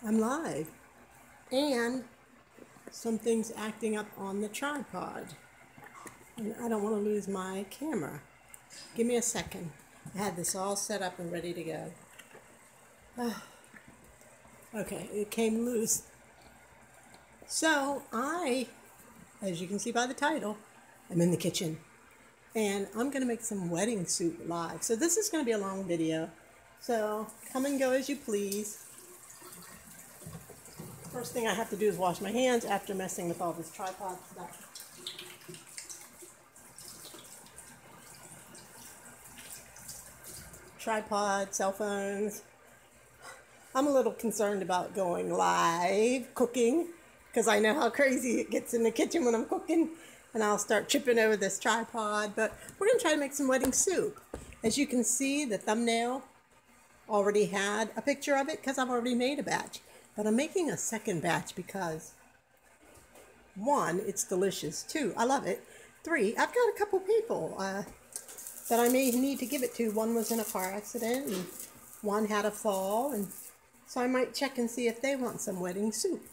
I'm live, and something's acting up on the tripod, and I don't want to lose my camera. Give me a second. I had this all set up and ready to go. Okay, it came loose. So as you can see by the title, I'm in the kitchen, and I'm going to make some wedding soup live. So this is going to be a long video, so come and go as you please. First thing I have to do is wash my hands after messing with all this tripod stuff. Tripod, cell phones. I'm a little concerned about going live cooking because I know how crazy it gets in the kitchen when I'm cooking, and I'll start tripping over this tripod. But we're going to try to make some wedding soup. As you can see, the thumbnail already had a picture of it because I've already made a batch. But I'm making a second batch because, 1, it's delicious. 2, I love it. 3, I've got a couple people that I may need to give it to. 1 was in a car accident, and 1 had a fall, and so I might check and see if they want some wedding soup.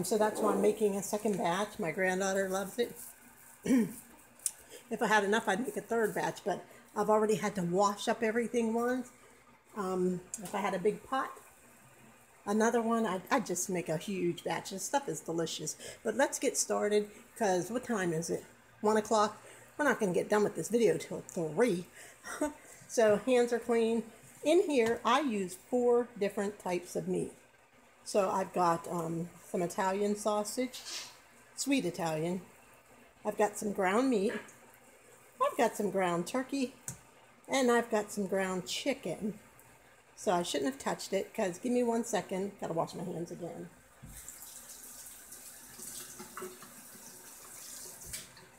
So that's why I'm making a second batch. My granddaughter loves it. If I had enough, I'd make a third batch, but I've already had to wash up everything once. If I had a big pot, another one, I'd just make a huge batch. This stuff is delicious. But let's get started, because what time is it? 1 o'clock? We're not going to get done with this video till 3. So hands are clean. In here, I use 4 different types of meat. So I've got some Italian sausage, sweet Italian. I've got some ground meat. I've got some ground turkey. And I've got some ground chicken. So I shouldn't have touched it, because give me 1 second. Gotta wash my hands again.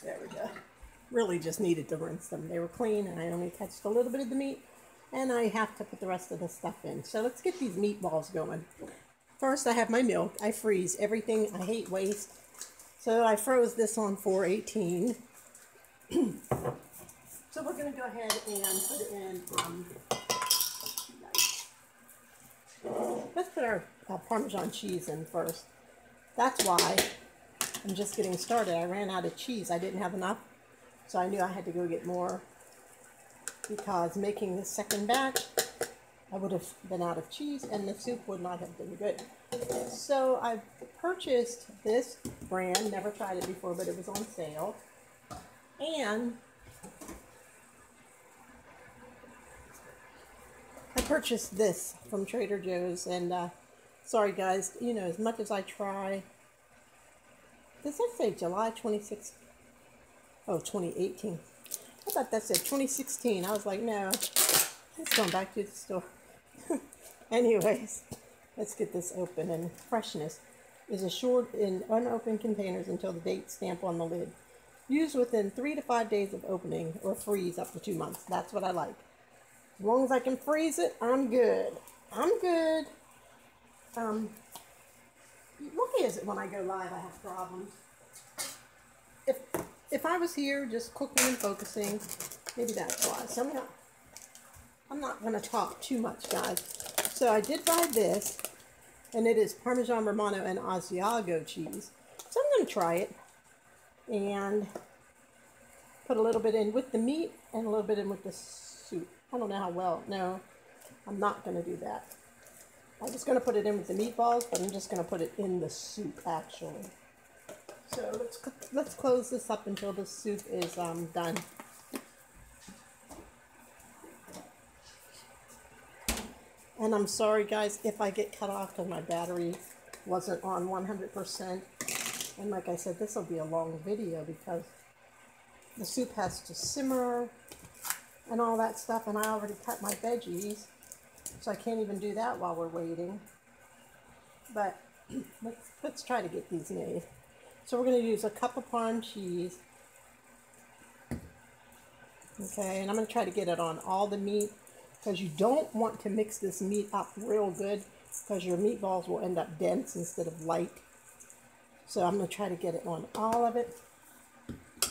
There we go. Really just needed to rinse them. They were clean, and I only touched a little bit of the meat, and I have to put the rest of the stuff in. So let's get these meatballs going. First, I have my milk. I freeze everything. I hate waste. So I froze this on 418. So we're going to go ahead and put it in. Let's put our Parmesan cheese in first. That's why I'm just getting started. I ran out of cheese. I didn't have enough, so I knew I had to go get more, because making the second batch, I would have been out of cheese and the soup would not have been good. So I purchased this brand, never tried it before, but it was on sale. And I purchased this from Trader Joe's, and sorry guys, you know, as much as I try, does that say July 26th? Oh, 2018. I thought that said 2016. I was like, no, it's going back to the store. Anyways, let's get this open. And freshness is assured in unopened containers until the date stamp on the lid. Used within 3 to 5 days of opening, or freeze up to 2 months. That's what I like. As long as I can freeze it, I'm good. I'm good. What is it when I go live? I have problems. If I was here just cooking and focusing, maybe that's why. So I'm not going to talk too much, guys. So I did buy this, and it is Parmesan Romano and Asiago cheese. So I'm going to try it and put a little bit in with the meat and a little bit in with the soup. I don't know how well. No, I'm not going to do that. I'm just going to put it in with the meatballs, but I'm just going to put it in the soup, actually. So let's close this up until the soup is done. And I'm sorry, guys, if I get cut off because my battery wasn't on 100%. And like I said, this will be a long video because the soup has to simmer and all that stuff. And I already cut my veggies, so I can't even do that while we're waiting. But let's try to get these made. So we're going to use a cup of Parm cheese. Okay, and I'm going to try to get it on all the meat, because you don't want to mix this meat up real good, because your meatballs will end up dense instead of light. So I'm going to try to get it on all of it.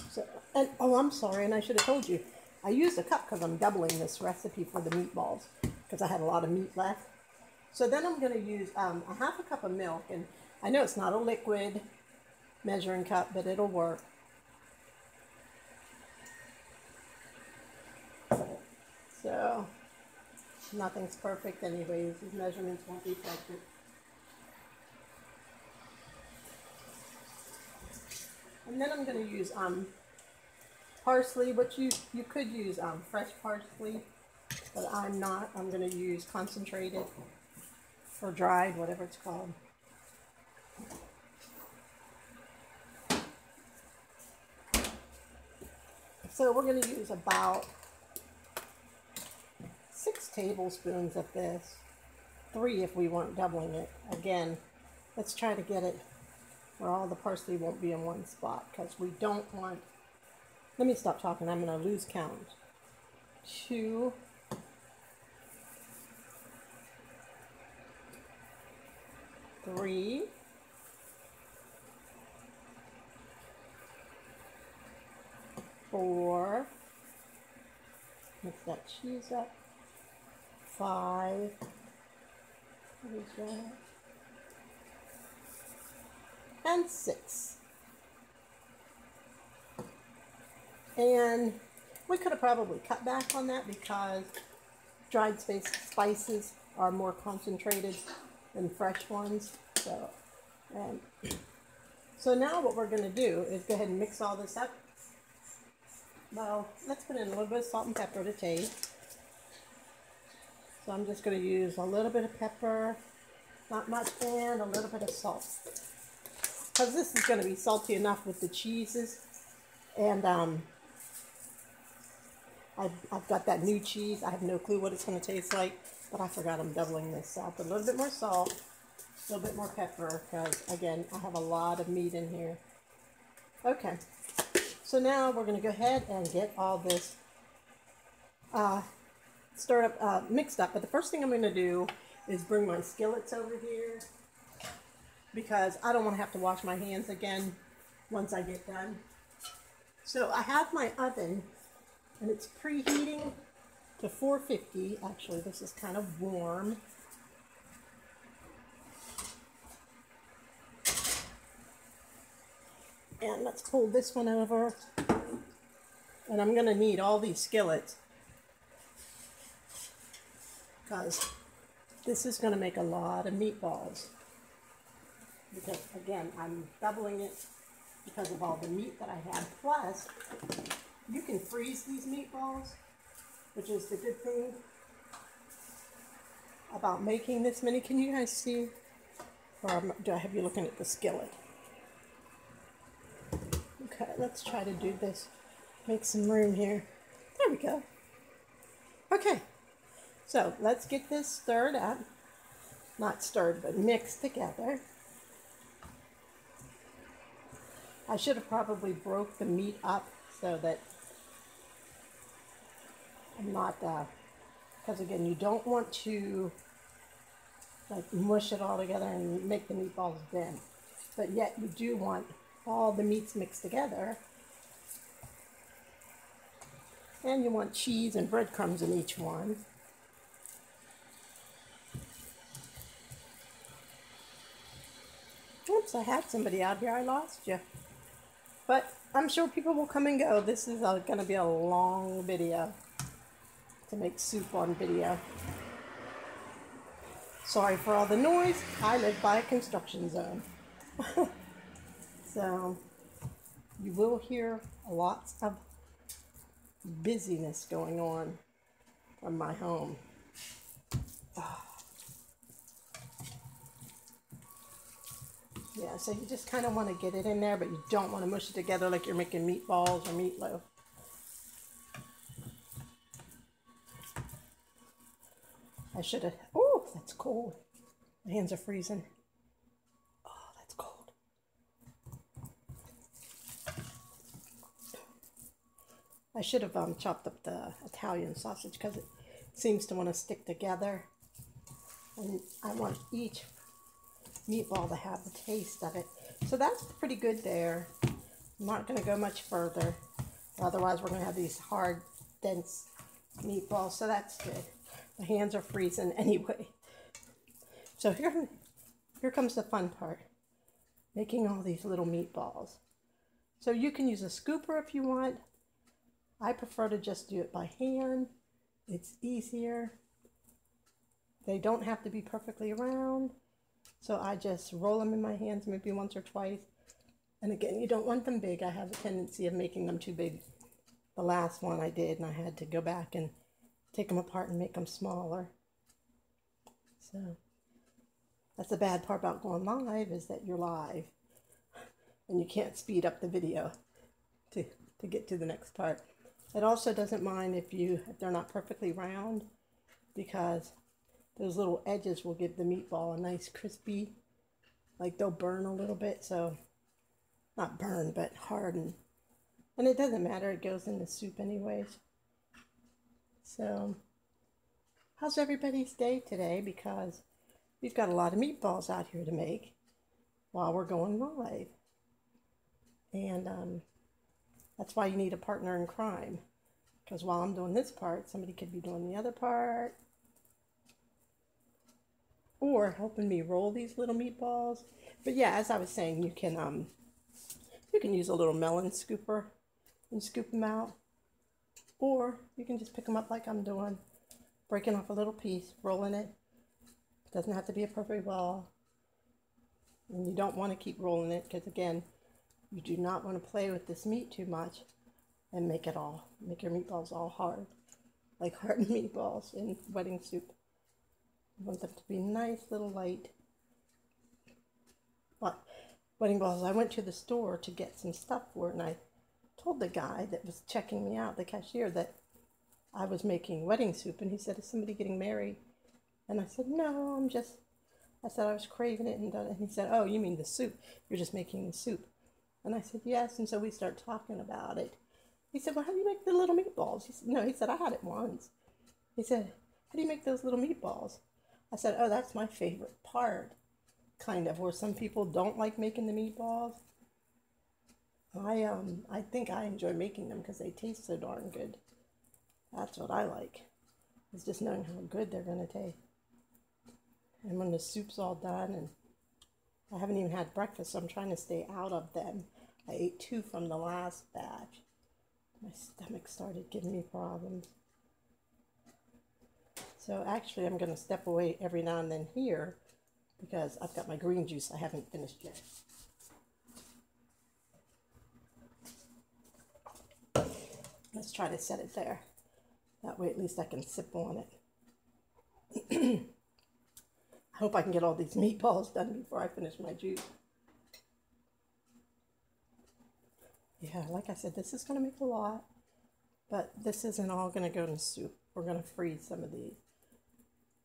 So, and oh, I'm sorry, and I should have told you, I used a cup because I'm doubling this recipe for the meatballs, because I had a lot of meat left. So then I'm going to use a half a cup of milk, and I know it's not a liquid measuring cup, but it'll work. So nothing's perfect anyways. These measurements won't be perfect. And then I'm going to use parsley, which you could use fresh parsley, but I'm not. I'm going to use concentrated or dried, whatever it's called. So we're going to use about 6 tablespoons of this. 3 if we weren't doubling it. Again, let's try to get it where all the parsley won't be in one spot, because we don't want, let me stop talking, I'm going to lose count. 2, 3, 4, mix that cheese up, 5, what is that? And 6. And we could have probably cut back on that because dried spices are more concentrated than fresh ones. So now what we're going to do is go ahead and mix all this up. Well, let's put in a little bit of salt and pepper to taste. So I'm just going to use a little bit of pepper, not much, and a little bit of salt. Because this is going to be salty enough with the cheeses. And I've got that new cheese. I have no clue what it's going to taste like, but I forgot I'm doubling this. So I'll put a little bit more salt, a little bit more pepper, because again, I have a lot of meat in here. Okay, so now we're going to go ahead and get all this stirred up, mixed up. But the first thing I'm going to do is bring my skillets over here, because I don't want to have to wash my hands again once I get done. So I have my oven, and it's preheating to 450. Actually, this is kind of warm. And let's pull this one over. And I'm going to need all these skillets, because this is going to make a lot of meatballs. Because again, I'm doubling it because of all the meat that I have. Plus, you can freeze these meatballs, which is the good thing about making this many. Can you guys see? Or do I have you looking at the skillet? Okay, let's try to do this. Make some room here. There we go. Okay, so let's get this stirred up. Not stirred, but mixed together. I should have probably broke the meat up so that I'm not, because again, you don't want to like mush it all together and make the meatballs thin. But yet you do want all the meats mixed together. And you want cheese and breadcrumbs in each one. Oops, I had somebody out here. I lost you. But I'm sure people will come and go. This is going to be a long video to make soup on video. Sorry for all the noise. I live by a construction zone. So you will hear lots of busyness going on from my home. Yeah, so you just kind of want to get it in there, but you don't want to mush it together like you're making meatballs or meatloaf. I should have, oh, that's cold. My hands are freezing. Oh, that's cold. I should have chopped up the Italian sausage because it seems to want to stick together. And I want each meatball to have the taste of it. So that's pretty good there. I'm not going to go much further. Otherwise, we're going to have these hard, dense meatballs. So that's good. My hands are freezing anyway. So here comes the fun part, making all these little meatballs. So you can use a scooper if you want. I prefer to just do it by hand. It's easier. They don't have to be perfectly round. So I just roll them in my hands maybe once or twice. And again, you don't want them big. I have a tendency of making them too big. The last one I did, and I had to go back and take them apart and make them smaller. So that's the bad part about going live, is that you're live and you can't speed up the video to get to the next part. It also doesn't mind if they're not perfectly round, because those little edges will give the meatball a nice crispy, like they'll burn a little bit, so not burn, but harden. And it doesn't matter, it goes in the soup anyways. So, how's everybody's day today? Because we've got a lot of meatballs out here to make while we're going live. And that's why you need a partner in crime. Because while I'm doing this part, somebody could be doing the other part, or helping me roll these little meatballs. But yeah, as I was saying, you can use a little melon scooper and scoop them out, or you can just pick them up like I'm doing, breaking off a little piece, rolling it. It doesn't have to be a perfect ball, and you don't want to keep rolling it, because again, you do not want to play with this meat too much and make your meatballs all hard, like hardened meatballs in wedding soup. You want them to be nice, little light. But wedding balls, I went to the store to get some stuff for it, and I told the guy that was checking me out, the cashier, that I was making wedding soup, and he said, "Is somebody getting married?" And I said, "No, I said I was craving it," and he said, "Oh, you mean the soup? You're just making the soup." And I said, "Yes," and so we started talking about it. He said, "Well, how do you make the little meatballs?" He said, "I had it once." He said, "How do you make those little meatballs?" I said, "Oh, that's my favorite part, kind of, where some people don't like making the meatballs. I think I enjoy making them because they taste so darn good. That's what I like. It's just knowing how good they're going to taste. And when the soup's all done, and I haven't even had breakfast, so I'm trying to stay out of them. I ate 2 from the last batch. My stomach started giving me problems. So actually, I'm going to step away every now and then here, because I've got my green juice I haven't finished yet. Let's try to set it there. That way at least I can sip on it. I hope I can get all these meatballs done before I finish my juice. Yeah, like I said, this is going to make a lot, but this isn't all going to go in soup. We're going to freeze some of these.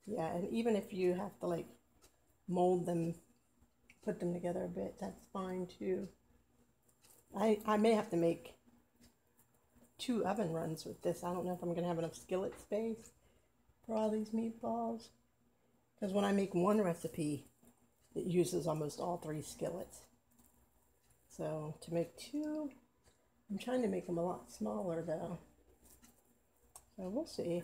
Yeah, and even if you have to like mold them, put them together a bit, that's fine too. I may have to make 2 oven runs with this. I don't know if I'm going to have enough skillet space for all these meatballs. Because when I make one recipe, it uses almost all 3 skillets. So to make 2, I'm trying to make them a lot smaller though. So we'll see.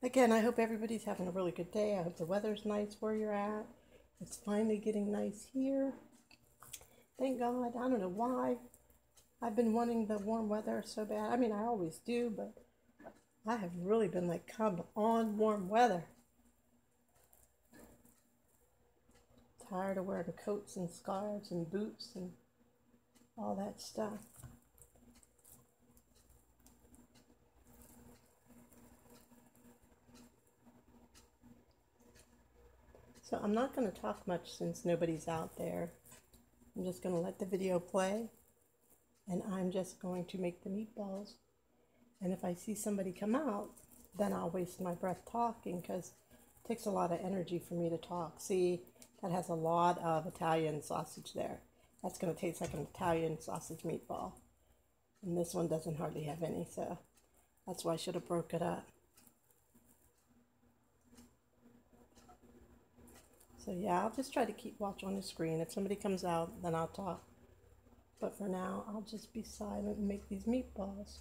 Again, I hope everybody's having a really good day. I hope the weather's nice where you're at. It's finally getting nice here. Thank God. I don't know why. I've been wanting the warm weather so bad. I mean, I always do, but I have really been like, come on, warm weather. Tired of wearing coats and scarves and boots and all that stuff. So I'm not going to talk much since nobody's out there. I'm just going to let the video play, and I'm just going to make the meatballs. And if I see somebody come out, then I'll waste my breath talking, because it takes a lot of energy for me to talk. See, that has a lot of Italian sausage there. That's going to taste like an Italian sausage meatball. And this one doesn't hardly have any, so that's why I should have broke it up. So yeah, I'll just try to keep watch on the screen. If somebody comes out, then I'll talk. But for now, I'll just be silent and make these meatballs.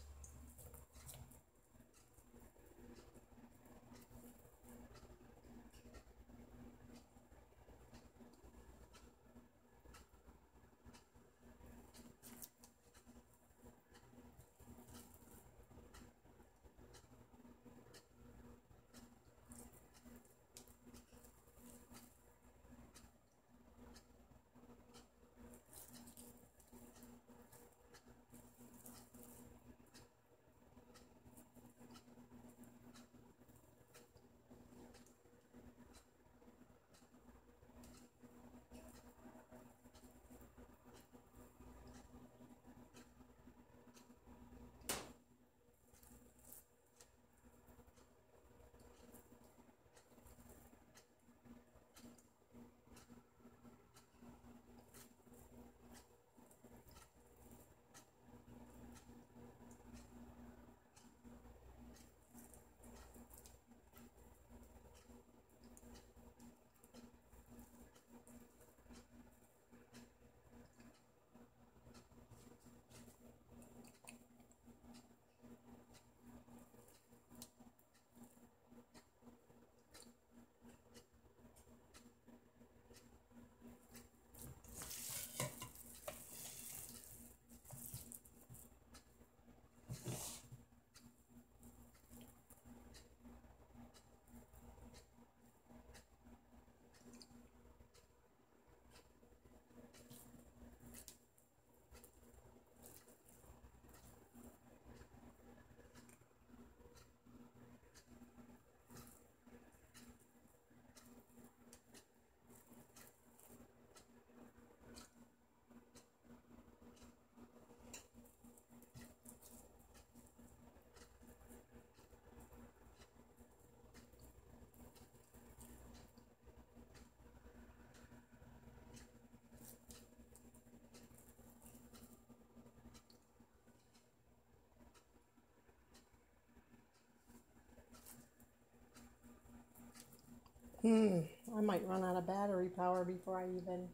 I might run out of battery power before I even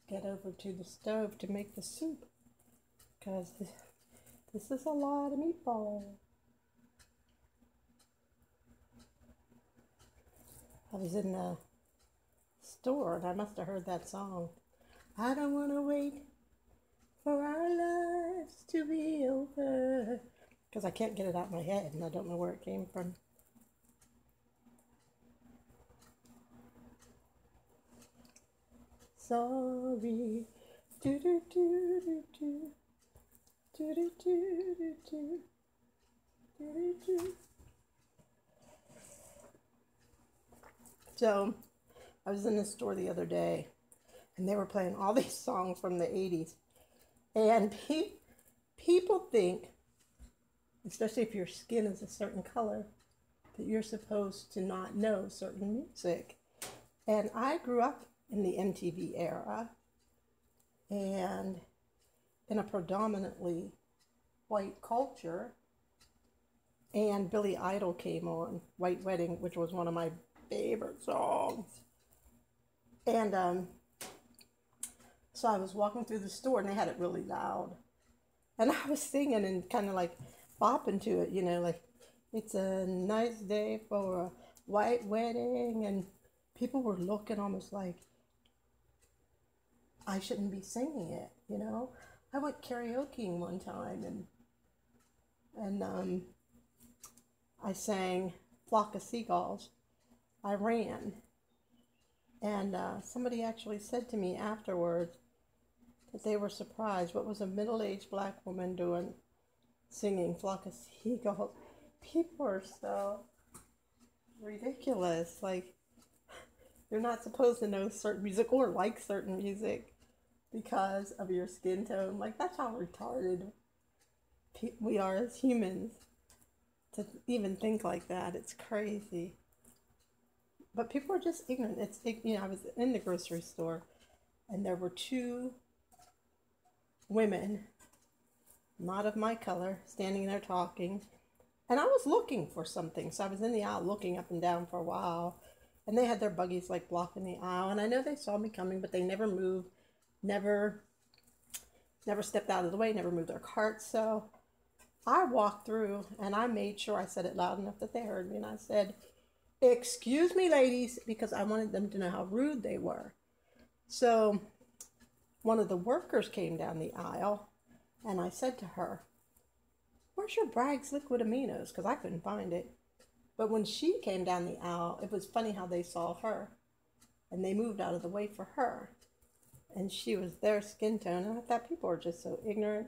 get over to the stove to make the soup. Because this is a lot of meatball. I was in the store and I must have heard that song. I don't want to wait for our lives to be over. Because I can't get it out of my head and I don't know where it came from. Sorry. Do do do do do. Do do do do do. Do do do. So, I was in the store the other day and they were playing all these songs from the 80s. And people think, especially if your skin is a certain color, that you're supposed to not know certain music. And I grew up in the MTV era and in a predominantly white culture. And Billy Idol came on, White Wedding, which was one of my favorite songs. And so I was walking through the store and they had it really loud. And I was singing and kind of like bopping to it, you know, like, it's a nice day for a white wedding. And people were looking almost like I shouldn't be singing it, you know. I went karaokeing one time and I sang Flock of Seagulls. I ran. And somebody actually said to me afterwards that they were surprised. What was a middle-aged black woman doing singing Flock of Seagulls? People are so ridiculous. Like, you're not supposed to know certain music or like certain music because of your skin tone. Like, that's how retarded we are as humans to even think like that. It's crazy. But people are just ignorant. I was in the grocery store and there were two women, not of my color, standing there talking. And I was looking for something. So I was in the aisle looking up and down for a while. And they had their buggies like blocking the aisle. And I know they saw me coming, but they never moved, never stepped out of the way, never moved their carts. So I walked through and I made sure I said it loud enough that they heard me. And I said, "Excuse me, ladies," because I wanted them to know how rude they were. So one of the workers came down the aisle and I said to her, "Where's your Bragg's liquid aminos?" Because I couldn't find it. But when she came down the aisle, it was funny how they saw her and they moved out of the way for her. And she was their skin tone. And I thought people are just so ignorant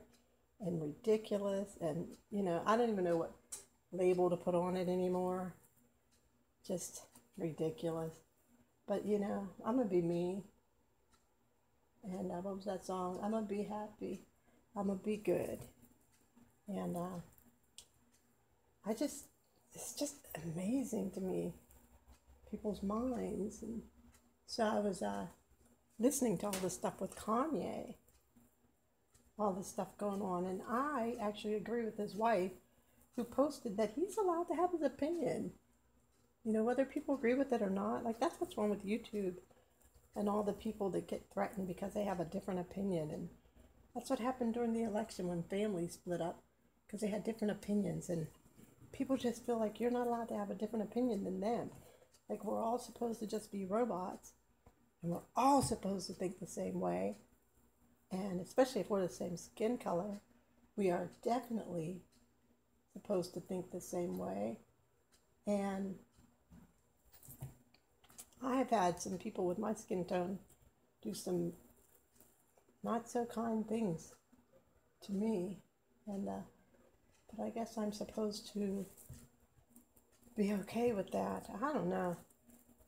and ridiculous. And, you know, I don't even know what label to put on it anymore. Just ridiculous. But, you know, I'm going to be me. And what was that song? I'm going to be happy. I'm going to be good. And it's just amazing to me, people's minds. And so I was listening to all this stuff with Kanye, all this stuff going on. And I actually agree with his wife who posted that he's allowed to have his opinion. You know, whether people agree with it or not, like that's what's wrong with YouTube and all the people that get threatened because they have a different opinion. And that's what happened during the election when families split up because they had different opinions. And people just feel like you're not allowed to have a different opinion than them. Like we're all supposed to just be robots and we're all supposed to think the same way. And especially if we're the same skin color, we are definitely supposed to think the same way. And I have had some people with my skin tone do some not so kind things to me. And but I guess I'm supposed to be okay with that. I don't know.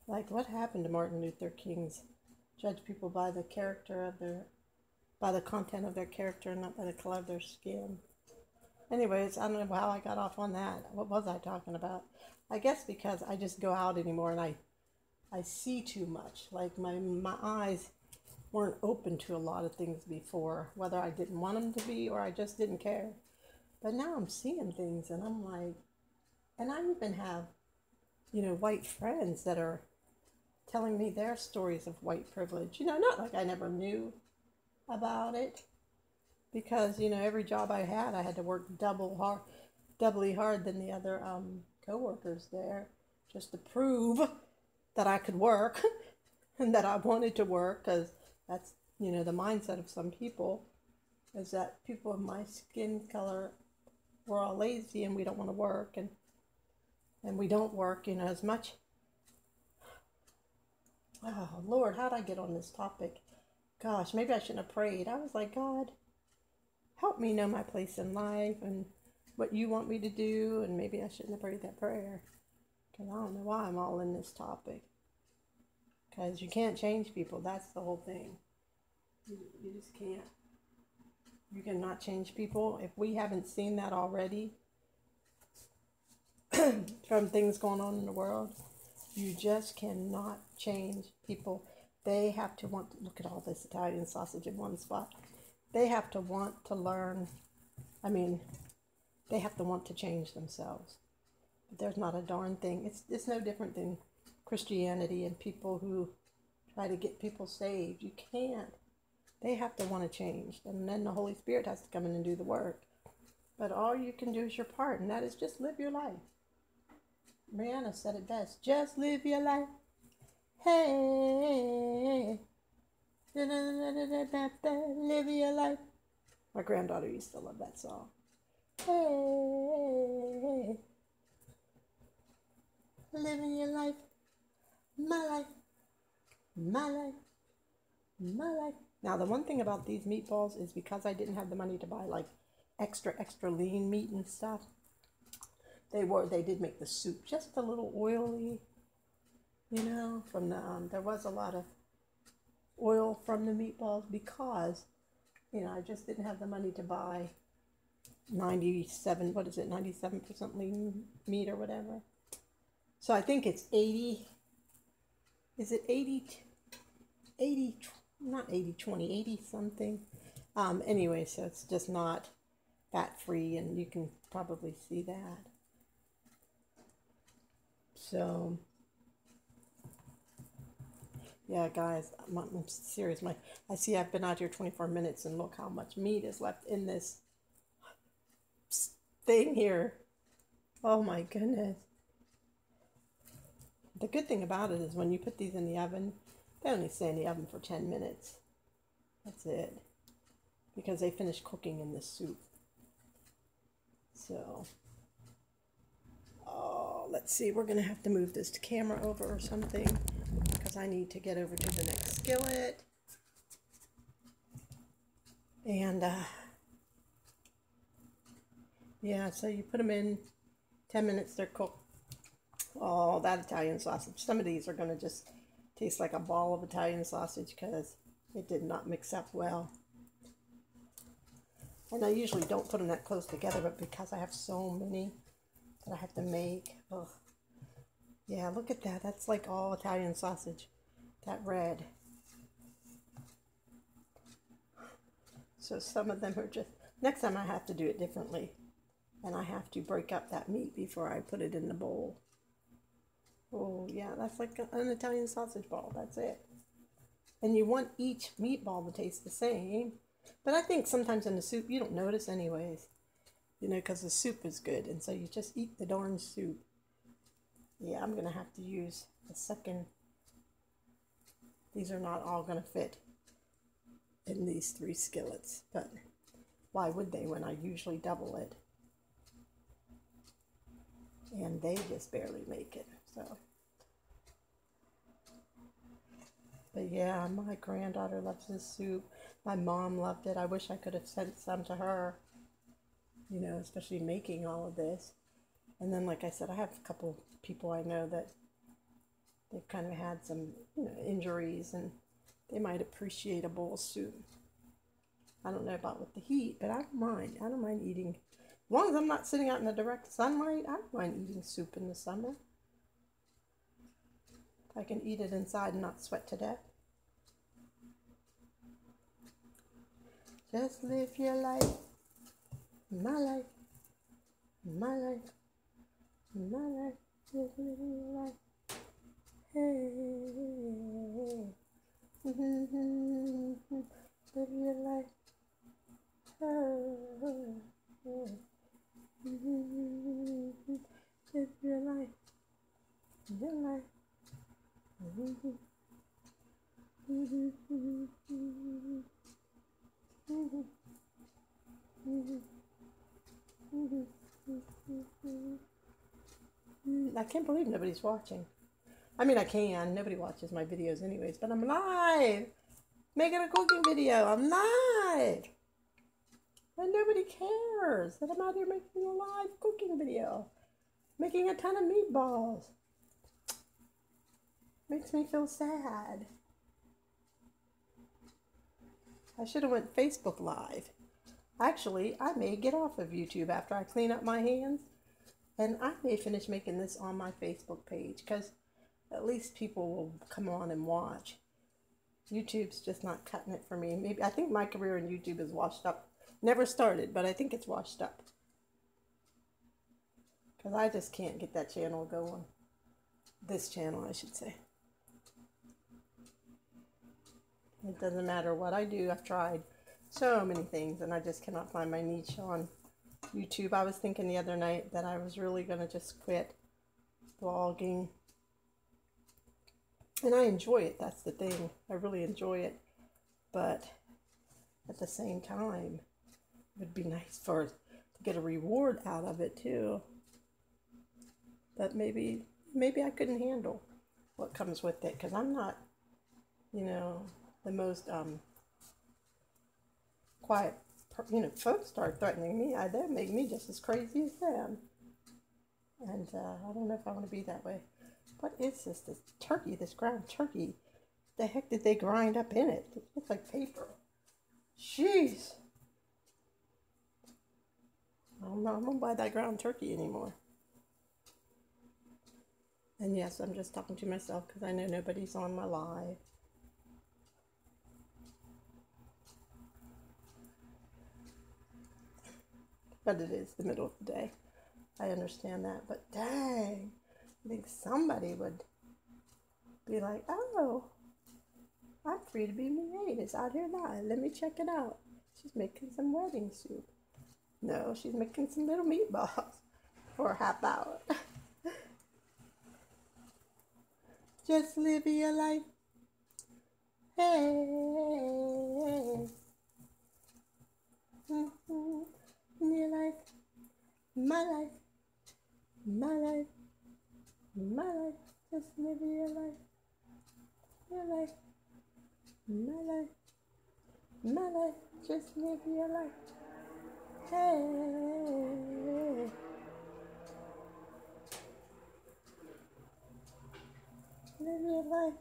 Like what happened to Martin Luther King's judge people by the by the content of their character and not by the color of their skin. Anyways, I don't know how I got off on that. What was I talking about? I guess because I just go out anymore and I see too much. Like my eyes weren't open to a lot of things before, whether I didn't want them to be or I just didn't care. But now I'm seeing things and I'm like, and I even have, you know, white friends that are telling me their stories of white privilege. You know, not like I never knew about it, because you know every job I had to work doubly hard than the other coworkers there, just to prove that I could work and that I wanted to work, because that's, you know, the mindset of some people is that people of my skin color, we're all lazy and we don't want to work, and we don't work, you know, as much. Oh Lord, how'd I get on this topic? Gosh, maybe I shouldn't have prayed. I was like, God, help me know my place in life and what you want me to do, and maybe I shouldn't have prayed that prayer, because I don't know why I'm all in this topic. Because you can't change people. That's the whole thing. You just can't. You cannot change people. If we haven't seen that already from things going on in the world, you just cannot change people. They have to want to look at all this Italian sausage in one spot. They have to want to learn. I mean, they have to want to change themselves. But there's not a darn thing. It's no different than Christianity and people who try to get people saved. You can't. They have to want to change. And then the Holy Spirit has to come in and do the work. But all you can do is your part, and that is just live your life. Rihanna said it best. Just live your life. Hey. Live your life. My granddaughter used to love that song. Hey. Living your life. My life. My life. My life. Now, the one thing about these meatballs is because I didn't have the money to buy like extra lean meat and stuff, they did make the soup just a little oily, you know, from the, there was a lot of oil from the meatballs because, you know, I just didn't have the money to buy 97% lean meat or whatever. So I think it's 80, is it 80, not 80-20, 80 something. Anyway, so it's just not fat free, and you can probably see that. So, yeah, guys, I'm serious. I see I've been out here 24 minutes, and look how much meat is left in this thing here. Oh my goodness. The good thing about it is when you put these in the oven, they only stay in the oven for 10 minutes. That's it. Because they finish cooking in the soup. So, oh, let's see. We're going to have to move this camera over or something, because I need to get over to the next skillet. And, yeah, so you put them in 10 minutes, they're cooked. Oh, that Italian sausage. Some of these are going to just taste like a ball of Italian sausage because it did not mix up well. And I usually don't put them that close together, but because I have so many that I have to make. Ugh. Yeah, look at that. That's like all Italian sausage. That red. So some of them are just... Next time I have to do it differently. And I have to break up that meat before I put it in the bowl. Oh, yeah, that's like an Italian sausage ball. That's it. And you want each meatball to taste the same. But I think sometimes in the soup, you don't notice anyways. You know, because the soup is good. And so you just eat the darn soup. Yeah, I'm going to have to use a second. These are not all going to fit in these 3 skillets. But why would they when I usually double it? And they just barely make it. So, but yeah, my granddaughter loves this soup. My mom loved it. I wish I could have sent some to her, you know, especially making all of this. And then, like I said, I have a couple people I know that they've kind of had some, you know, injuries, and they might appreciate a bowl of soup. I don't know about with the heat, but I don't mind. I don't mind eating. As long as I'm not sitting out in the direct sunlight, I don't mind eating soup in the summer. I can eat it inside and not sweat to death. Just live your life. My life. My life. My life. Just live your life. Hey. Live your life. Live your life. Your life. I can't believe nobody's watching. I mean, I can. Nobody watches my videos anyways, but I'm live. Making a cooking video. I'm live. And nobody cares that I'm out here making a live cooking video. Making a ton of meatballs. Makes me feel sad. I should have went Facebook Live. Actually, I may get off of YouTube after I clean up my hands. And I may finish making this on my Facebook page because at least people will come on and watch. YouTube's just not cutting it for me. Maybe I think my career in YouTube is washed up. Never started, but I think it's washed up. Because I just can't get that channel going. This channel, I should say. It doesn't matter what I do. I've tried so many things and I just cannot find my niche on YouTube. I was thinking the other night that I was really going to just quit vlogging. And I enjoy it. That's the thing. I really enjoy it. But at the same time, it would be nice to get a reward out of it too. But maybe I couldn't handle what comes with it because I'm not, the most quiet. Folks start threatening me. They make me just as crazy as them. And I don't know if I want to be that way. What is this? This turkey, this ground turkey. The heck did they grind up in it? It looks like paper. Jeez. I'm not going to buy that ground turkey anymore. And yes, I'm just talking to myself because I know nobody's on my live. But it is the middle of the day. I understand that. But dang, I think somebody would be like, oh, I'm free to be me. It's out here live. Let me check it out. She's making some wedding soup. No, she's making some little meatballs for a half hour. Just live your life. Hey. Your life. My life. My life. My life. Just live your life. Your life. My life. My life. Just live your life. Hey. Live your life.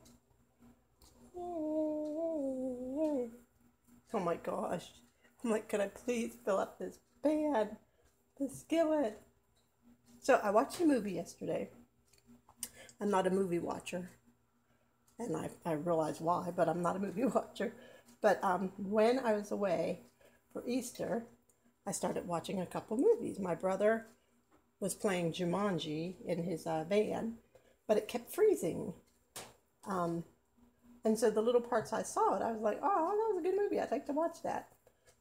Hey. Oh my gosh. I'm like, could I please fill up this pan, this skillet? So I watched a movie yesterday. I'm not a movie watcher. And I realize why, but I'm not a movie watcher. But when I was away for Easter, I started watching a couple movies. My brother was playing Jumanji in his van, but it kept freezing. And so the little parts I saw it, I was like, oh, that was a good movie. I'd like to watch that.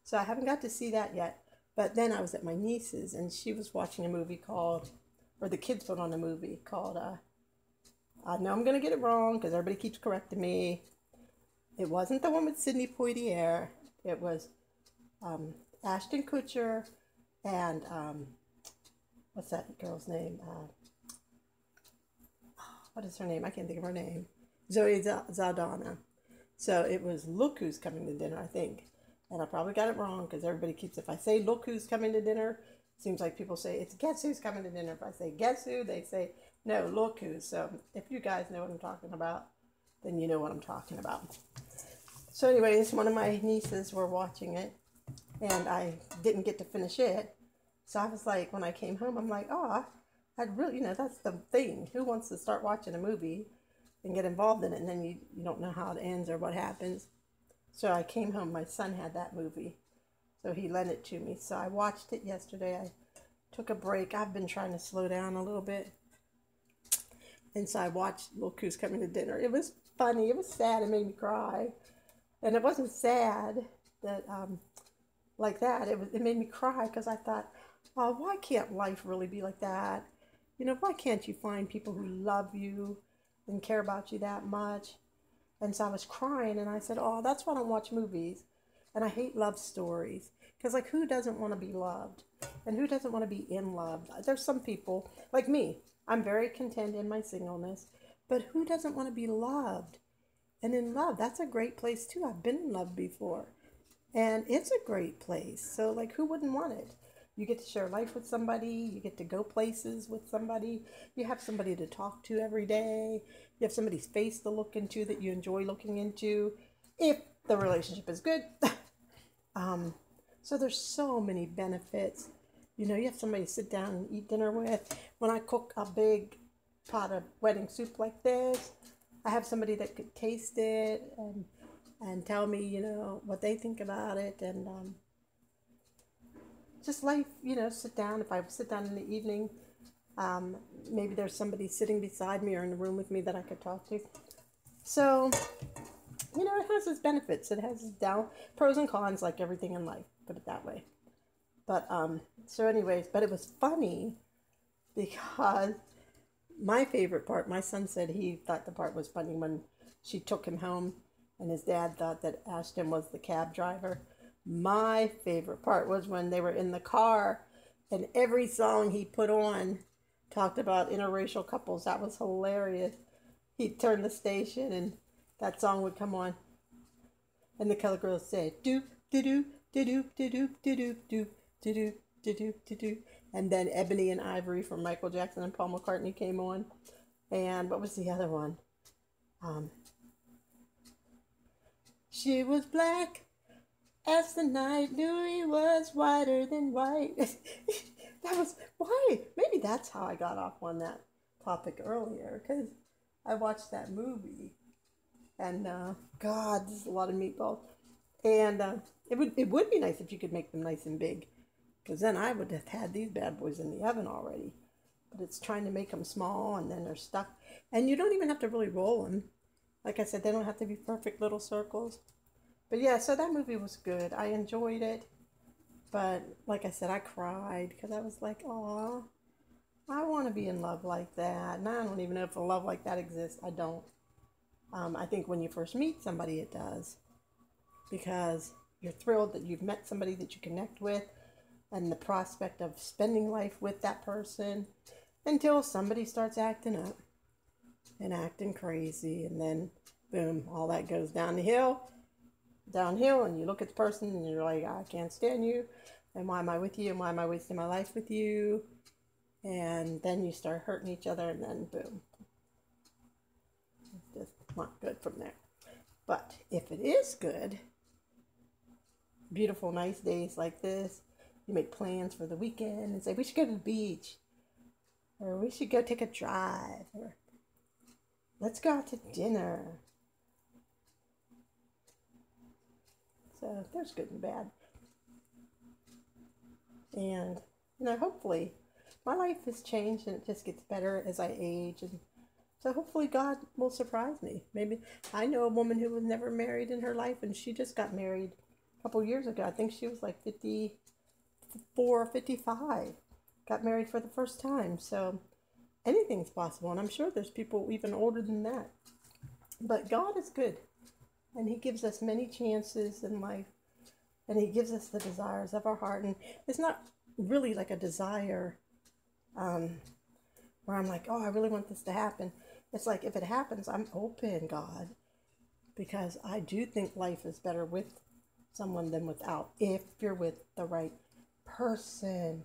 So I haven't got to see that yet. But then I was at my niece's and she was watching a movie called, or the kids put on a movie called, I know I'm going to get it wrong because everybody keeps correcting me. It wasn't the one with Sidney Poitier. It was Ashton Kutcher and, what's that girl's name? What is her name? I can't think of her name. Zoe Saldana. So it was Look Who's Coming to Dinner, I think. And I probably got it wrong because everybody keeps, if I say Look Who's Coming to Dinner, it seems like people say it's Guess Who's Coming to Dinner. If I say Guess Who, they say no, Look Who. So if you guys know what I'm talking about, then you know what I'm talking about. So anyways, one of my nieces were watching it and I didn't get to finish it. So I was like, when I came home, I'm like, oh, I'd really, that's the thing. Who wants to start watching a movie and get involved in it and then you don't know how it ends or what happens? So I came home, my son had that movie, so he lent it to me. So I watched it yesterday. I took a break. I've been trying to slow down a little bit. And so I watched Look Who's Coming to Dinner. It was funny. It was sad. It made me cry. And it wasn't sad that like that. It made me cry because I thought, oh, why can't life really be like that? You know, why can't you find people who love you and care about you that much? And so I was crying and I said, oh, that's why I don't watch movies. And I hate love stories. Because, like, who doesn't want to be loved? And who doesn't want to be in love? There's some people, like me, I'm very content in my singleness. But who doesn't want to be loved? And in love, that's a great place too. I've been in love before. And it's a great place. So, like, who wouldn't want it? You get to share life with somebody. You get to go places with somebody. You have somebody to talk to every day. You have somebody's face to look into that you enjoy looking into, if the relationship is good. um, so there's so many benefits. You know, you have somebody to sit down and eat dinner with. When I cook a big pot of wedding soup like this, I have somebody that could taste it and tell me, you know, what they think about it. And just life, you know, sit down. If I sit down in the evening, um, maybe there's somebody sitting beside me or in the room with me that I could talk to. So, you know, it has its benefits. It has its pros and cons, like everything in life, put it that way. But, so anyways, but it was funny because my favorite part, my son said he thought the part was funny when she took him home and his dad thought that Ashton was the cab driver. My favorite part was when they were in the car and every song he put on talked about interracial couples. That was hilarious. He'd turn the station and that song would come on. And the color girls said, doop, doo doo, doo doo, doo doo, doo doo, doo doo, doo doo, doo doo. And then Ebony and Ivory from Michael Jackson and Paul McCartney came on. And what was the other one? She was black as the night, Louis was whiter than white. That was, why? Maybe that's how I got off on that topic earlier, because I watched that movie. And, God, this is a lot of meatballs. And it would be nice if you could make them nice and big, because then I would have had these bad boys in the oven already. But it's trying to make them small, and then they're stuck. And you don't even have to really roll them. Like I said, they don't have to be perfect little circles. But yeah, so that movie was good. I enjoyed it. But like I said, I cried because I was like, aw, I want to be in love like that. And I don't even know if a love like that exists. I don't. I think when you first meet somebody, it does. Because you're thrilled that you've met somebody that you connect with and the prospect of spending life with that person until somebody starts acting up and acting crazy. And then, boom, all that goes downhill, and you look at the person and you're like, I can't stand you. And why am I with you? And why am I wasting my life with you? And then you start hurting each other, and then boom. It's just not good from there. But if it is good, beautiful, nice days like this, you make plans for the weekend and say, we should go to the beach, or we should go take a drive, or let's go out to dinner. So there's good and bad. And, you know, hopefully my life has changed and it just gets better as I age. And so hopefully God will surprise me. Maybe I know a woman who was never married in her life, and she just got married a couple years ago. I think she was like 54 or 55. Got married for the first time. So anything's possible. And I'm sure there's people even older than that. But God is good. And he gives us many chances in life. And he gives us the desires of our heart. And it's not really like a desire where I'm like, oh, I really want this to happen. It's like, if it happens, I'm open, God. Because I do think life is better with someone than without, if you're with the right person.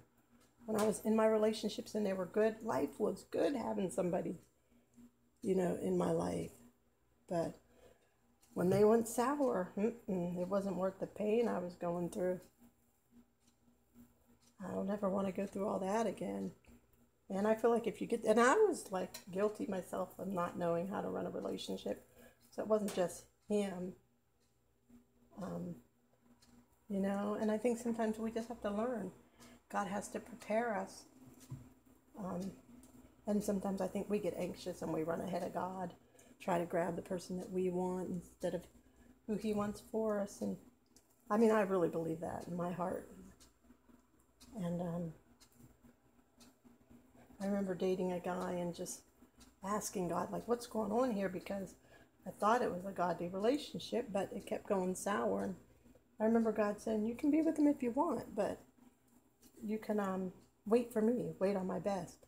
When I was in my relationships and they were good, life was good having somebody, you know, in my life. But when they went sour, it wasn't worth the pain I was going through. I don't ever want to go through all that again. And I feel like if you get, and I was like guilty myself of not knowing how to run a relationship. So it wasn't just him, you know, and I think sometimes we just have to learn. God has to prepare us. And sometimes I think we get anxious and we run ahead of God, try to grab the person that we want instead of who He wants for us. And I mean, I really believe that in my heart. And I remember dating a guy and just asking God, like, what's going on here? Because I thought it was a godly relationship, but it kept going sour. And I remember God saying, you can be with him if you want, but you can wait for me, wait on my best.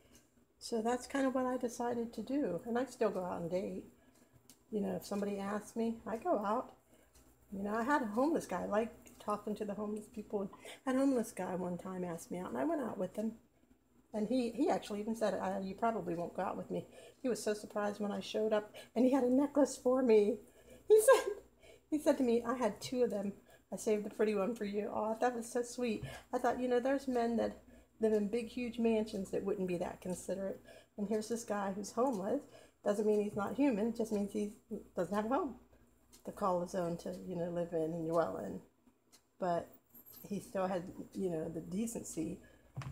So that's kind of what I decided to do. And I still go out and date. You know, if somebody asks me, I go out. You know, I had a homeless guy, I like talking to the homeless people. A homeless guy one time asked me out, and I went out with him. And he actually even said, you probably won't go out with me. He was so surprised when I showed up, and he had a necklace for me. He said to me, I had 2 of them. I saved the pretty one for you. Oh, that was so sweet. I thought, you know, there's men that live in big, huge mansions that wouldn't be that considerate. And here's this guy who's homeless. Doesn't mean he's not human. Just means he doesn't have a home to call his own to, you know, live in and dwell in. But he still had, you know, the decency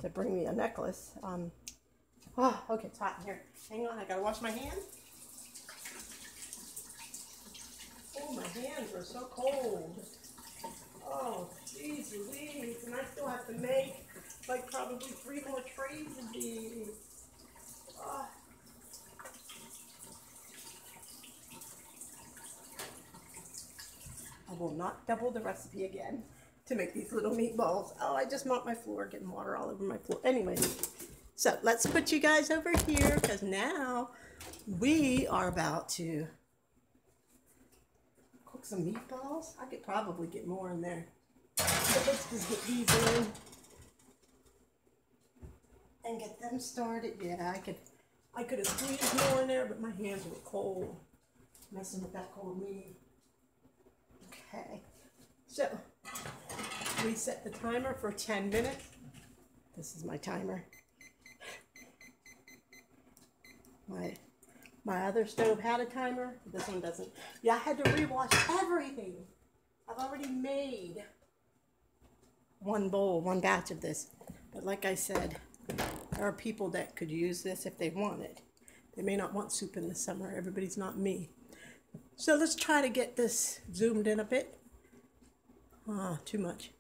to bring me a necklace. Oh, okay, it's hot in here. Hang on, I gotta wash my hands. Oh, my hands are so cold. Oh, jeez Louise. And I still have to make like probably 3 more trays of these. Oh. I will not double the recipe again to make these little meatballs. Oh, I just mopped my floor, getting water all over my floor. Anyway, so let's put you guys over here because now we are about to cook some meatballs. I could probably get more in there. But let's just get these in and get them started. Yeah, I could have squeezed more in there, but my hands were cold. Messing with that cold meat. Okay, so we set the timer for 10 minutes. This is my timer. My other stove had a timer. This one doesn't. Yeah, I had to rewash everything. I've already made 1 bowl, 1 batch of this. But like I said, there are people that could use this if they want it. They may not want soup in the summer. Everybody's not me. So let's try to get this zoomed in a bit. Ah, too much.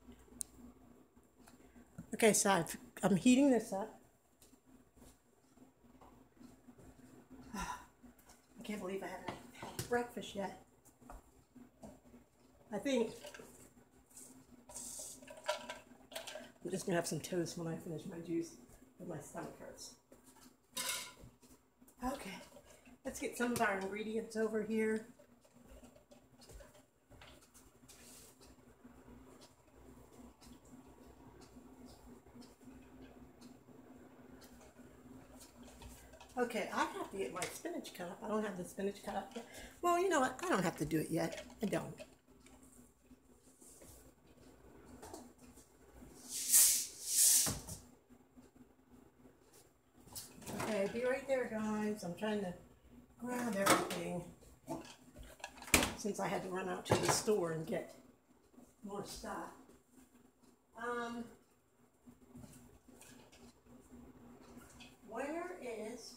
Okay, so I'm heating this up. I can't believe I haven't had breakfast yet. I think I'm just gonna have some toast when I finish my juice, but my stomach hurts. Okay, let's get some of our ingredients over here. Okay, I have to get my spinach cut up. I don't have the spinach cut up yet. Well, you know what? I don't have to do it yet. I don't. Okay, be right there, guys. I'm trying to grab everything since I had to run out to the store and get more stuff. Where is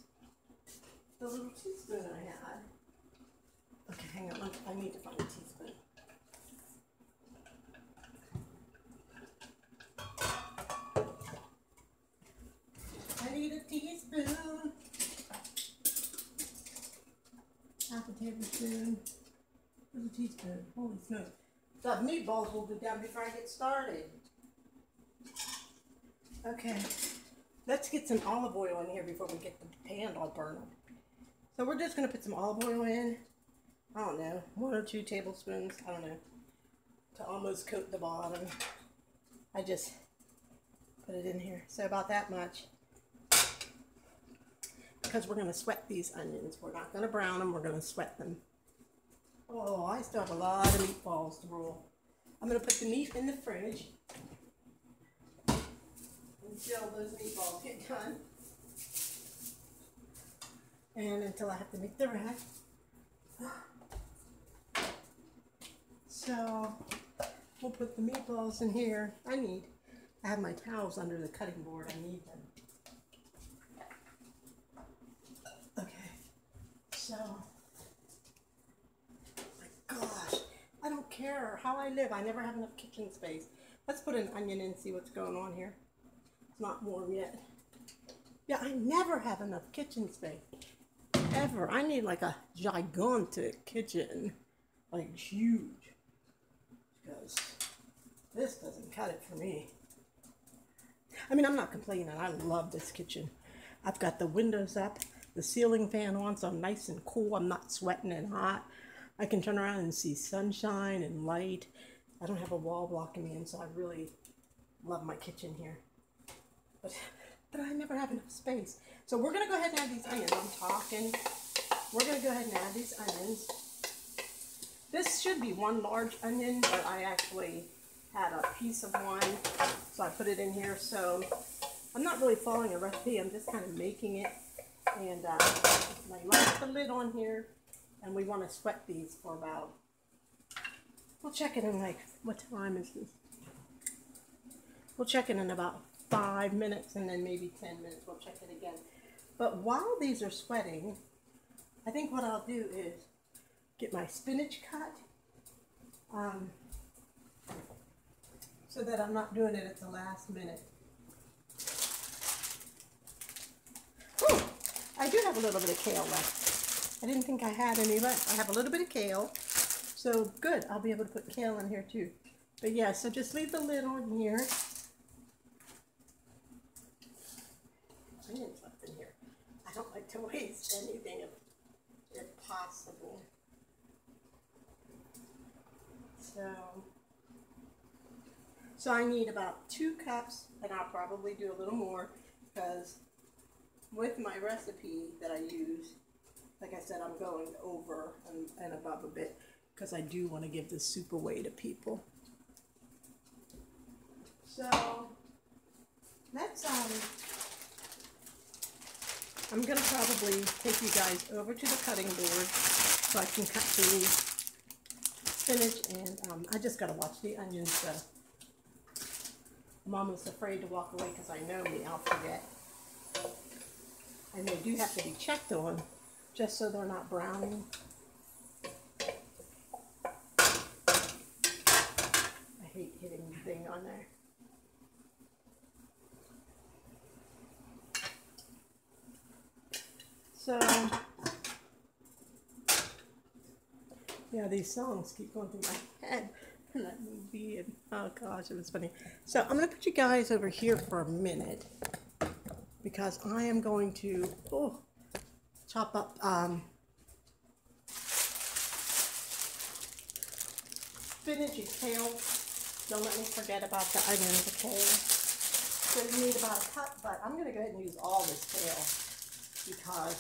the little teaspoon I had? Okay, hang on. I need to find a teaspoon. I need a teaspoon. Half a tablespoon. Where's a teaspoon? Holy smokes. The meatballs will go down before I get started. Okay. Let's get some olive oil in here before we get the pan all burned. So we're just going to put some olive oil in. I don't know, 1 or 2 tablespoons, I don't know, to almost coat the bottom. I just put it in here. So about that much. Because we're going to sweat these onions. We're not going to brown them, we're going to sweat them. Oh, I still have a lot of meatballs to roll. I'm going to put the meat in the fridge until those meatballs get done. And until I have to make the rest. So we'll put the meatballs in here. I have my towels under the cutting board. I need them. swear, how I live, I never have enough kitchen space. Let's put an onion in and see what's going on here. It's not warm yet. Yeah, I never have enough kitchen space. Ever. I need like a gigantic kitchen. Like huge. Because this doesn't cut it for me. I mean, I'm not complaining. I love this kitchen. I've got the windows up, the ceiling fan on, so I'm nice and cool. I'm not sweating and hot. I can turn around and see sunshine and light. I don't have a wall blocking me in, so I really love my kitchen here. But I never have enough space. So we're going to go ahead and add these onions. I'm talking. We're going to go ahead and add these onions. This should be one large onion, but I actually had a piece of one, so I put it in here. So I'm not really following a recipe. I'm just kind of making it. And I left the lid on here, and we want to sweat these for about, we'll check it in like, what time is this? We'll check it in about 5 minutes, and then maybe 10 minutes. We'll check it again. But while these are sweating, I think what I'll do is get my spinach cut, so that I'm not doing it at the last minute. Ooh, I do have a little bit of kale left. I didn't think I had any left. I have a little bit of kale, so good. I'll be able to put kale in here too. But yeah, so just leave the lid on here. Onions left in here. I don't like to waste anything if possible. So I need about 2 cups, and I'll probably do a little more because with my recipe that I use, like I said, I'm going over and above a bit because I do want to give this soup away to people. So let's I'm gonna probably take you guys over to the cutting board so I can cut the spinach, and I just gotta watch the onions. So I'm almost afraid to walk away because I know me, I'll forget. And they do have to be checked on just so they're not browning. I hate hitting the thing on there. So, yeah, these songs keep going through my head. Let me be in. Oh gosh, it was funny. So I'm going to put you guys over here for a minute because I am going to chop up spinach and kale. Don't let me forget about the onions, okay? So you need about a cup, but I'm going to go ahead and use all this kale because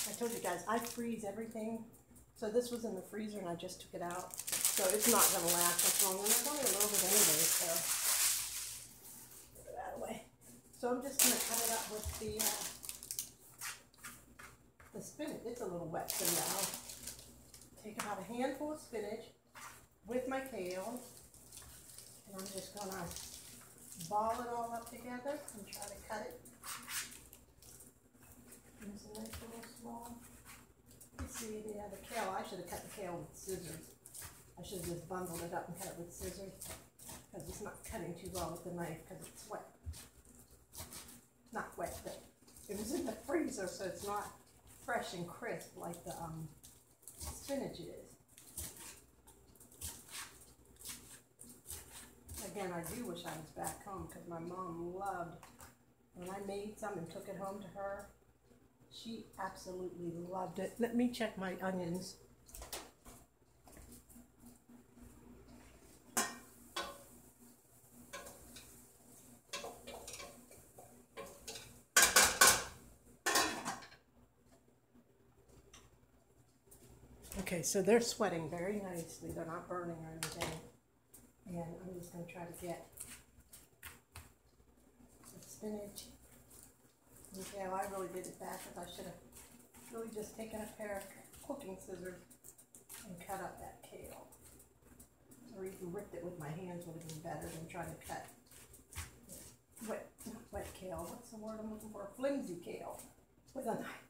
I told you guys I freeze everything. So this was in the freezer and I just took it out. So it's not going to last much longer. And it's only a little bit anyway, so put that away. So I'm just going to cut it up with the spinach. It's a little wet, so now I'll take about a handful of spinach with my kale. And I'm just going to ball it all up together and try to cut it. It's a nice little small. You see, yeah, the kale, I should have cut the kale with scissors. I should have just bundled it up and cut it with scissors because it's not cutting too well with the knife because it's wet. Not wet, but it was in the freezer, so it's not fresh and crisp like the spinach is. Again, I do wish I was back home because my mom loved, when I made some and took it home to her, she absolutely loved it. Let me check my onions. Okay, so they're sweating very nicely. They're not burning or anything. And I'm just going to try to get the spinach. Okay, well, I really did it backwards. I should have really just taken a pair of cooking scissors and cut up that kale. Or even ripped it with my hands would have been better than trying to cut not wet kale. What's the word I'm looking for? Flimsy kale with a knife.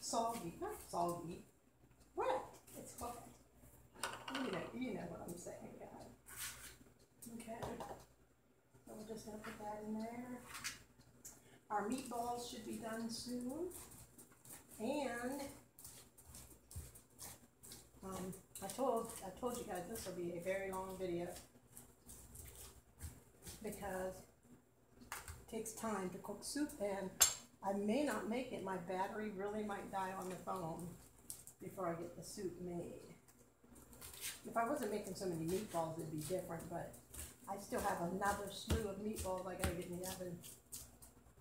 Soggy, not soggy. You know what I'm saying, guys. Okay. So we're just gonna put that in there. Our meatballs should be done soon. And I told you guys this will be a very long video because it takes time to cook soup, and I may not make it. My battery really might die on the phone before I get the soup made. If I wasn't making so many meatballs, it'd be different, but I still have another slew of meatballs I gotta get in the oven.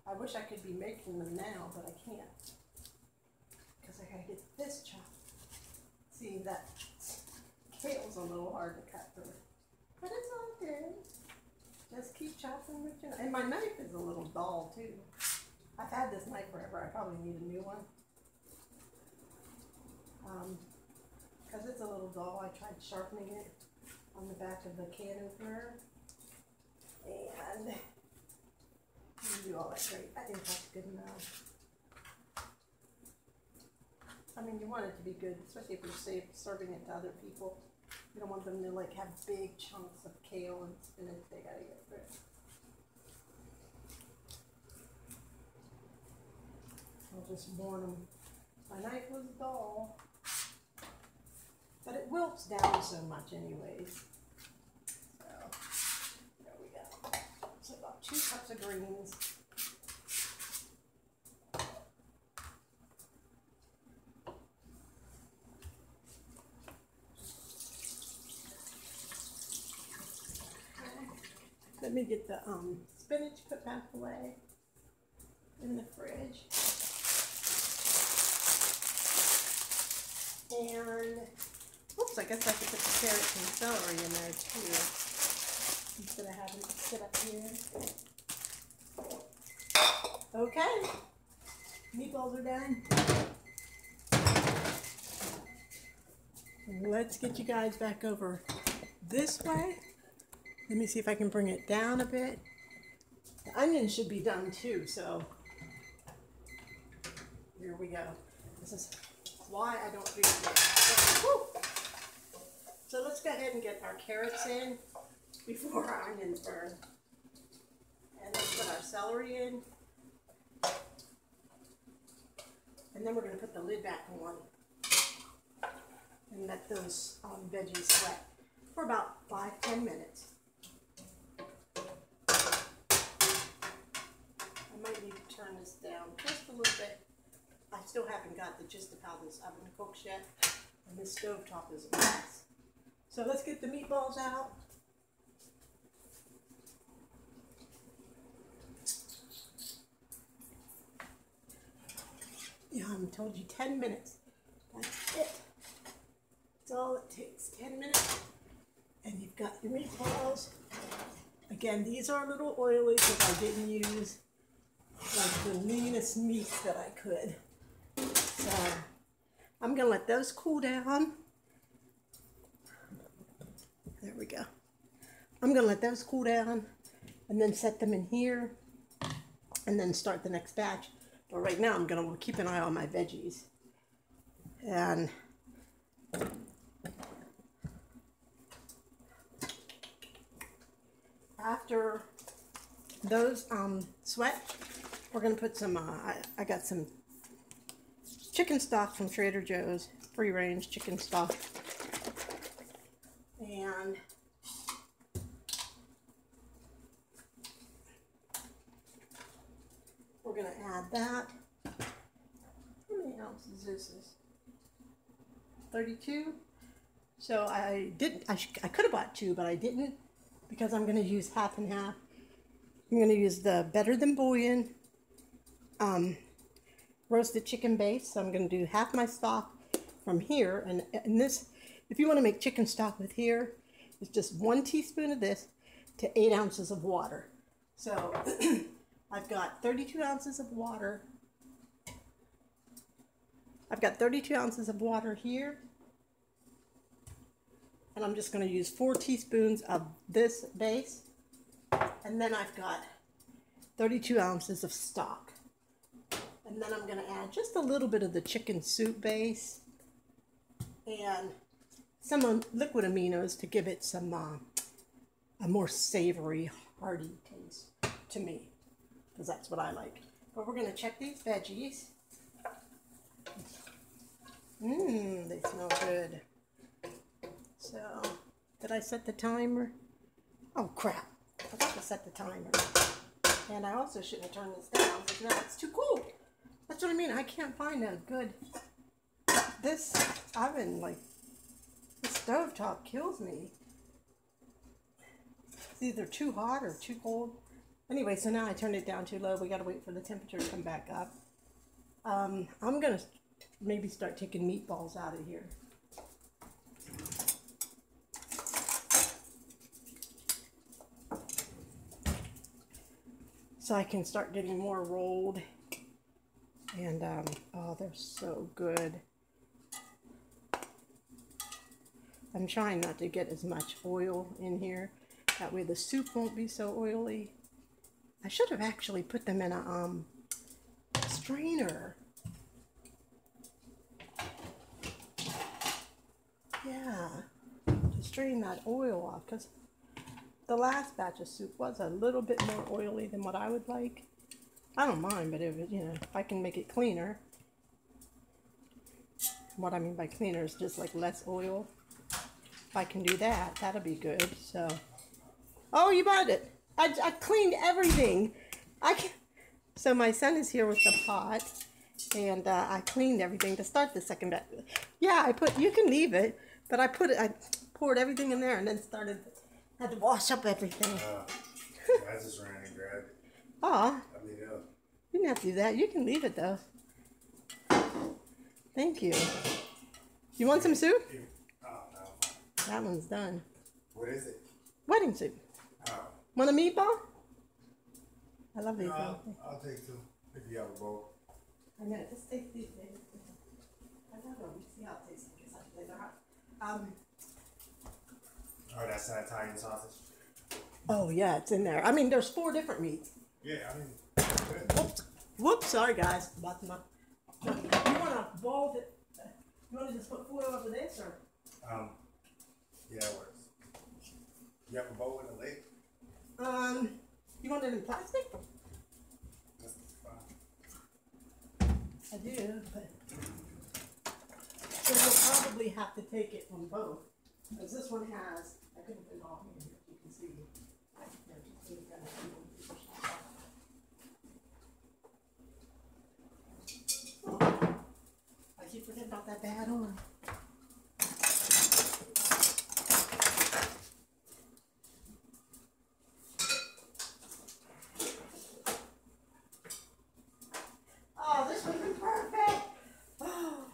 I wish I could be making them now, but I can't because I gotta get this chopped. See, that kale's a little hard to cut through, but it's all good. Just keep chopping with your, and my knife is a little dull too. I've had this knife forever. I probably need a new one. Because it's a little dull. I tried sharpening it on the back of the can opener, and didn't do all that great. I think that's good enough. I mean, you want it to be good, especially if you're serving it to other people. You don't want them to like have big chunks of kale and spinach they gotta get through. I'll just warn them. My knife was dull, but it wilts down so much anyways. So, there we go. So about 2 cups of greens. Let me get the spinach put back away in the fridge. And, oops, I guess I could put the carrots and celery in there too, instead of having it sit up here. Okay, meatballs are done. Let's get you guys back over this way. Let me see if I can bring it down a bit. The onions should be done too, so here we go. This is why I don't do it yet. So let's go ahead and get our carrots in before our onions burn. And let's put our celery in. And then we're going to put the lid back on and let those veggies sweat for about 5-10 minutes. I might need to turn this down just a little bit. I still haven't got the gist of how this oven cooks yet, and this stovetop is a mess. So let's get the meatballs out. Yeah, I told you 10 minutes. That's it. That's all it takes, 10 minutes. And you've got your meatballs. Again, these are a little oily because I didn't use like the leanest meat that I could. So I'm gonna let those cool down. There we go. I'm gonna let those cool down and then set them in here and then start the next batch. But right now I'm gonna keep an eye on my veggies. And after those sweat, we're gonna put some, I got some chicken stock from Trader Joe's, free range chicken stock. And we're gonna add that. How many ounces is this? 32. So I could have bought 2, but I didn't because I'm gonna use half and half. I'm gonna use the Better Than Bouillon roasted chicken base. So I'm gonna do half my stock from here, and this, if you want to make chicken stock with here, it's just 1 teaspoon of this to 8 ounces of water. So I've got 32 ounces of water. I've got 32 ounces of water here, and I'm just going to use 4 teaspoons of this base, and then I've got 32 ounces of stock. And then I'm going to add just a little bit of the chicken soup base and some liquid aminos to give it some a more savory, hearty taste to me, because that's what I like. But we're gonna check these veggies. They smell good. So, did I set the timer? Oh crap, I forgot to set the timer. And I also shouldn't have turned this down because now it's too cool. That's what I mean, I can't find a good, this oven, like, the stovetop kills me. It's either too hot or too cold. Anyway, so now I turned it down too low. We gotta wait for the temperature to come back up. I'm gonna maybe start taking meatballs out of here. So I can start getting more rolled. And, oh, they're so good. I'm trying not to get as much oil in here. That way the soup won't be so oily. I should have actually put them in a strainer. Yeah, to strain that oil off, because the last batch of soup was a little bit more oily than what I would like. I don't mind, but if it, you know, if I can make it cleaner. What I mean by cleaner is just like less oil. If I can do that, that'll be good. So, oh, you bought it. I cleaned everything. So my son is here with the pot, and I cleaned everything to start the second batch. Yeah, you can leave it, but I poured everything in there and then had to wash up everything. I just ran and grabbed it. Oh, I mean, you didn't have to do that. You can leave it though. Thank you. You want some soup? Oh, no. That one's done. What is it? Wedding soup. Oh. Want a meatball? I love these. No, I'll take two if you have a bowl. I know, just take these things. I don't know, we see how it tastes. I guess I play that. Oh, that's an Italian sausage? Oh yeah, it's in there. I mean, there's 4 different meats. Yeah, I mean. Whoops, sorry guys. You want a bowl that, you want to just put foil over this or? Yeah, it works. You have a bowl with a lid? You want it in plastic? That's fine. I do, but. So we'll probably have to take it from both. Because this one has, I couldn't put it all in here, you can see. I keep forgetting about that bad on. Oh, this would be perfect. Oh.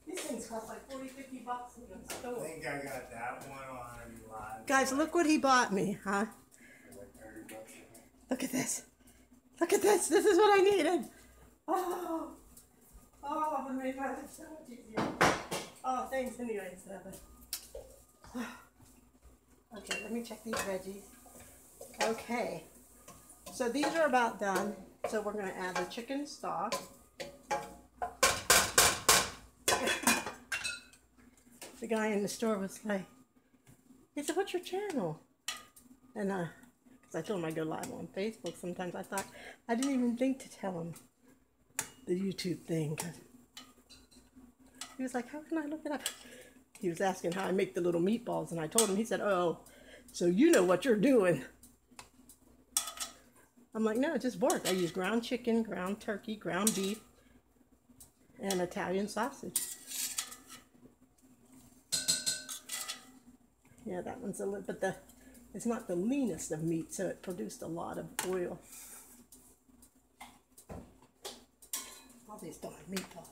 These things cost like $40, $50 in the store. I think I got that one on live. Guys, look what he bought me, huh? Like $30 in it. Look at this. Look at this. This is what I needed. Oh, it would make my life so much easier. Oh, thanks anyways. Okay, let me check these veggies. Okay, so these are about done. So we're going to add the chicken stock. The guy in the store was like, he said, "What's your channel?" And because I told him I go live on Facebook sometimes, I didn't even think to tell him the YouTube thing. Cause he was like, "How can I look it up?" He was asking how I make the little meatballs, and I told him. He said, "Oh, so you know what you're doing." I'm like, "No, it just worked. I use ground chicken, ground turkey, ground beef, and Italian sausage." Yeah, that one's a little, but it's not the leanest of meat, so it produced a lot of oil. All these darn meatballs.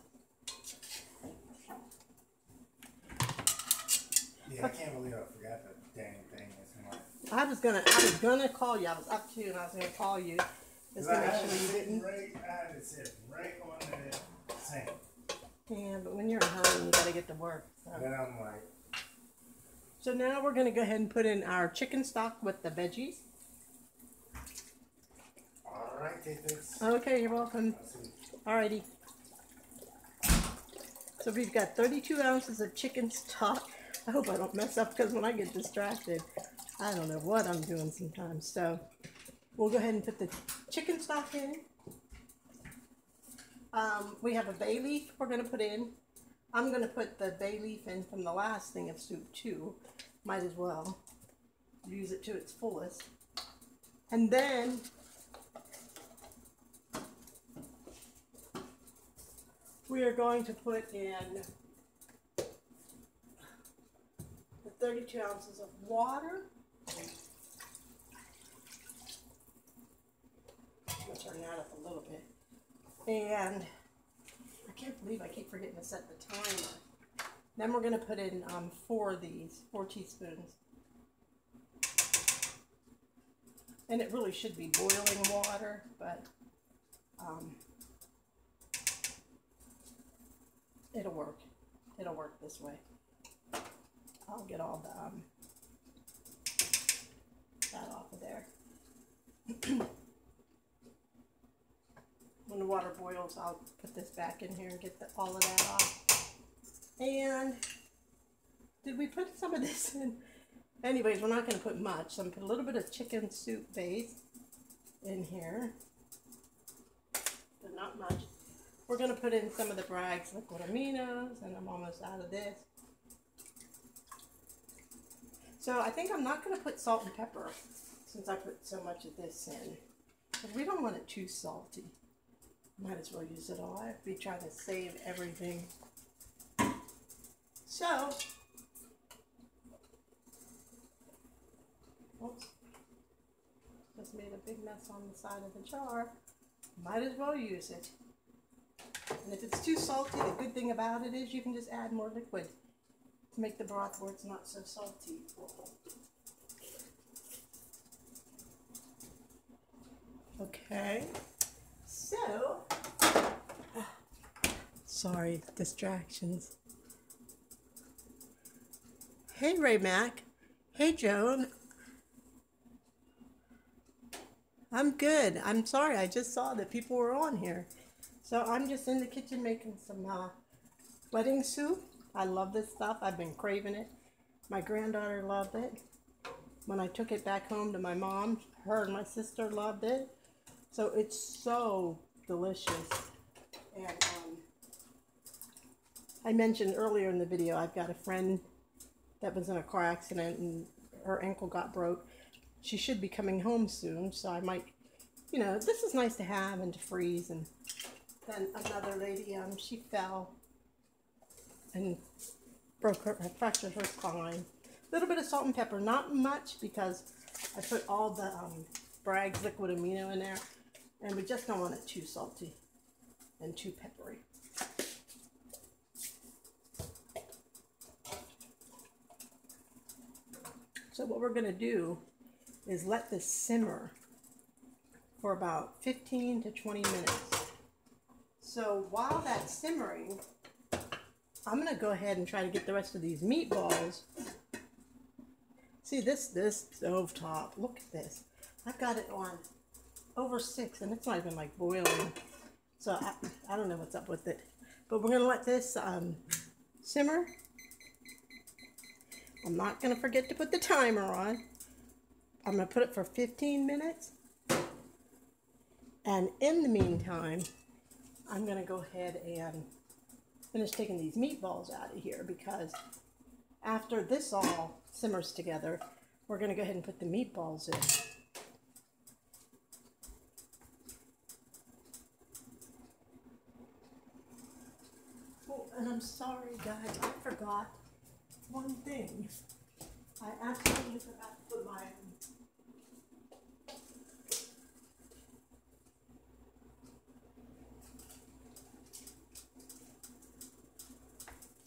Yeah, I can't believe I forgot the dang thing this morning. I was gonna call you. I was up to you, and I was gonna call you. Just to make sure you didn't. I had it sit right on the sink. Yeah, but when you're in a hurry, you gotta get to work. So. Then I'm like. So now we're gonna go ahead and put in our chicken stock with the veggies. All right, take this. Okay, you're welcome. Alrighty. So we've got 32 ounces of chicken stock. I hope I don't mess up because when I get distracted, I don't know what I'm doing sometimes. So we'll go ahead and put the chicken stock in. We have a bay leaf we're going to put in. I'm going to put the bay leaf in from the last thing of soup too. Might as well use it to its fullest. And then we are going to put in the 32 ounces of water. I'm going to turn that up a little bit. And I can't believe I keep forgetting to set the timer. Then we're going to put in 4 teaspoons. And it really should be boiling water, but it'll work. It'll work this way. I'll get all the that off of there. When the water boils, I'll put this back in here and get all of that off. And did we put some of this in? Anyways, we're not going to put much. So I'm going to put a little bit of chicken soup base in here, but not much. We're going to put in some of the Bragg's liquid aminos, and I'm almost out of this. So I think I'm not going to put salt and pepper since I put so much of this in. But we don't want it too salty. Might as well use it all. I'd be trying to save everything. So, oops, just made a big mess on the side of the jar. Might as well use it. And if it's too salty, the good thing about it is you can just add more liquid to make the broth where it's not so salty. Okay, so, sorry, distractions. Hey Ray Mac, hey Joan. I'm good. I'm sorry, I just saw that people were on here. So I'm just in the kitchen making some wedding soup. I love this stuff. I've been craving it. My granddaughter loved it. When I took it back home to my mom, her and my sister loved it. So it's so delicious. And I mentioned earlier in the video, I've got a friend that was in a car accident and her ankle got broke. She should be coming home soon, so I might, you know, this is nice to have and to freeze. And then another lady, she fell and fractured her spine. A little bit of salt and pepper, not much because I put all the Bragg's liquid amino in there, and we just don't want it too salty and too peppery. So what we're going to do is let this simmer for about 15 to 20 minutes. So while that's simmering, I'm going to go ahead and try to get the rest of these meatballs. See this stove top, look at this. I've got it on over 6 and it's not even like boiling. So I don't know what's up with it. But we're going to let this simmer. I'm not going to forget to put the timer on. I'm going to put it for 15 minutes. And in the meantime, I'm going to go ahead and finish taking these meatballs out of here, because after this all simmers together, we're going to go ahead and put the meatballs in. Oh, and I'm sorry guys, I forgot one thing. I absolutely forgot to put my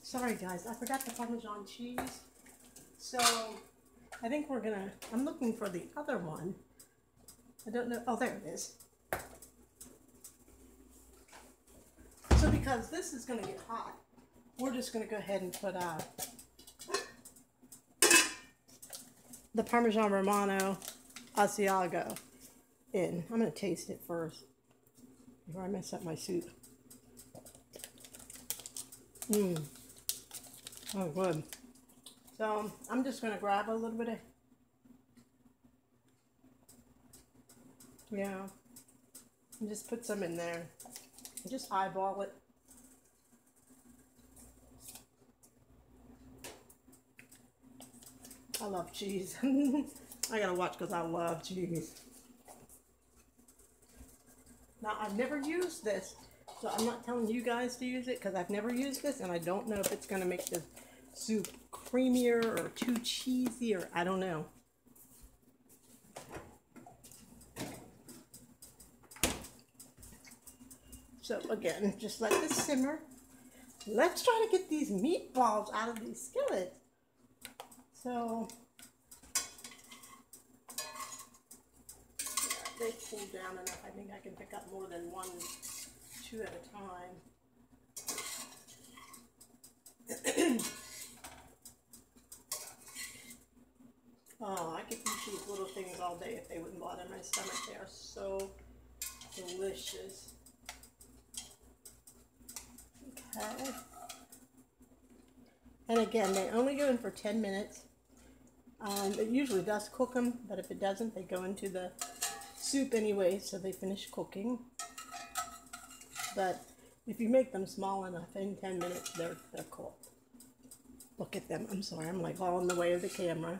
sorry guys, I forgot the Parmesan cheese. So I think we're gonna, I'm looking for the other one. I don't know, oh there it is. So because this is gonna get hot, we're just gonna go ahead and put the Parmesan Romano Asiago in. I'm gonna taste it first before I mess up my soup. Mmm. Oh, good. So I'm just going to grab a little bit of, yeah, and just put some in there. Just eyeball it. I love cheese. I gotta watch because I love cheese. Now, I've never used this, so I'm not telling you guys to use it because I've never used this and I don't know if it's going to make the soup creamier or too cheesy, or I don't know. So again, just let this simmer. Let's try to get these meatballs out of these skillets. So they cool down enough. I think I can pick up more than one, two at a time. Oh, I could eat these little things all day if they wouldn't bother my stomach. They are so delicious. Okay. And again, they only go in for 10 minutes. It usually does cook them, but if it doesn't, they go into the soup anyway, so they finish cooking. But if you make them small enough, in 10 minutes, they're cooked. Look at them. I'm sorry, I'm like all in the way of the camera.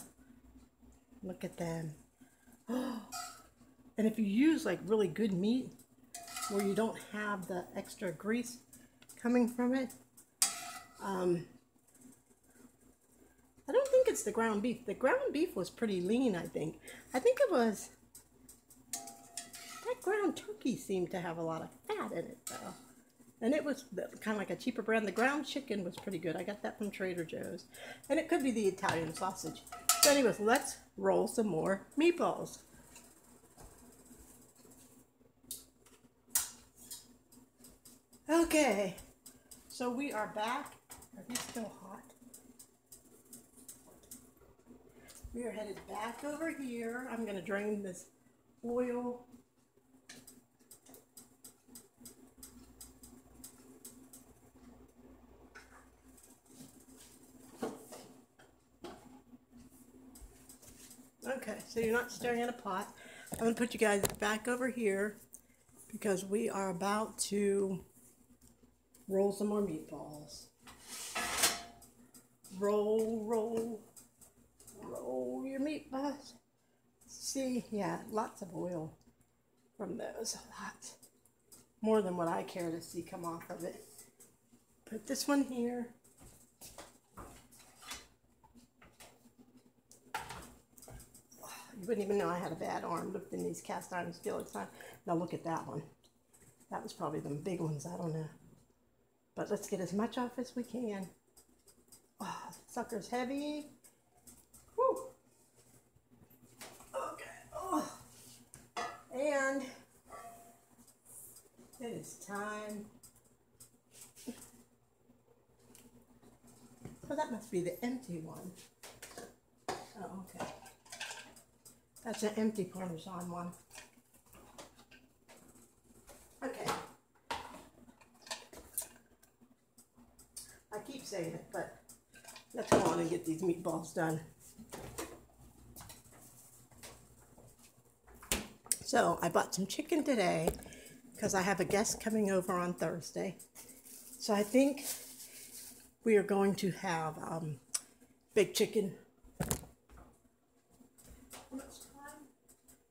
Look at them. And if you use like really good meat, where you don't have the extra grease coming from it, I don't think it's the ground beef. The ground beef was pretty lean, I think. I think it was, that ground turkey seemed to have a lot of fat in it though. And it was kind of like a cheaper brand. The ground chicken was pretty good. I got that from Trader Joe's. And it could be the Italian sausage. So anyways, let's roll some more meatballs. Okay, so we are back. Are these still hot? We are headed back over here. I'm going to drain this oil. Okay, so you're not stirring in a pot. I'm going to put you guys back over here because we are about to roll some more meatballs. Roll, roll, roll your meatballs. See, yeah, lots of oil from those. Lots. More than what I care to see come off of it. Put this one here. You wouldn't even know I had a bad arm lifting these cast iron skillets. Now look at that one. That was probably the big ones. I don't know. But let's get as much off as we can. Oh, sucker's heavy. Whew. Okay. Oh. And it is time. So that must be the empty one. Oh, okay. That's an empty Parmesan one. Okay. I keep saying it, but let's go on and get these meatballs done. So I bought some chicken today because I have a guest coming over on Thursday. So I think we are going to have baked chicken. How much time?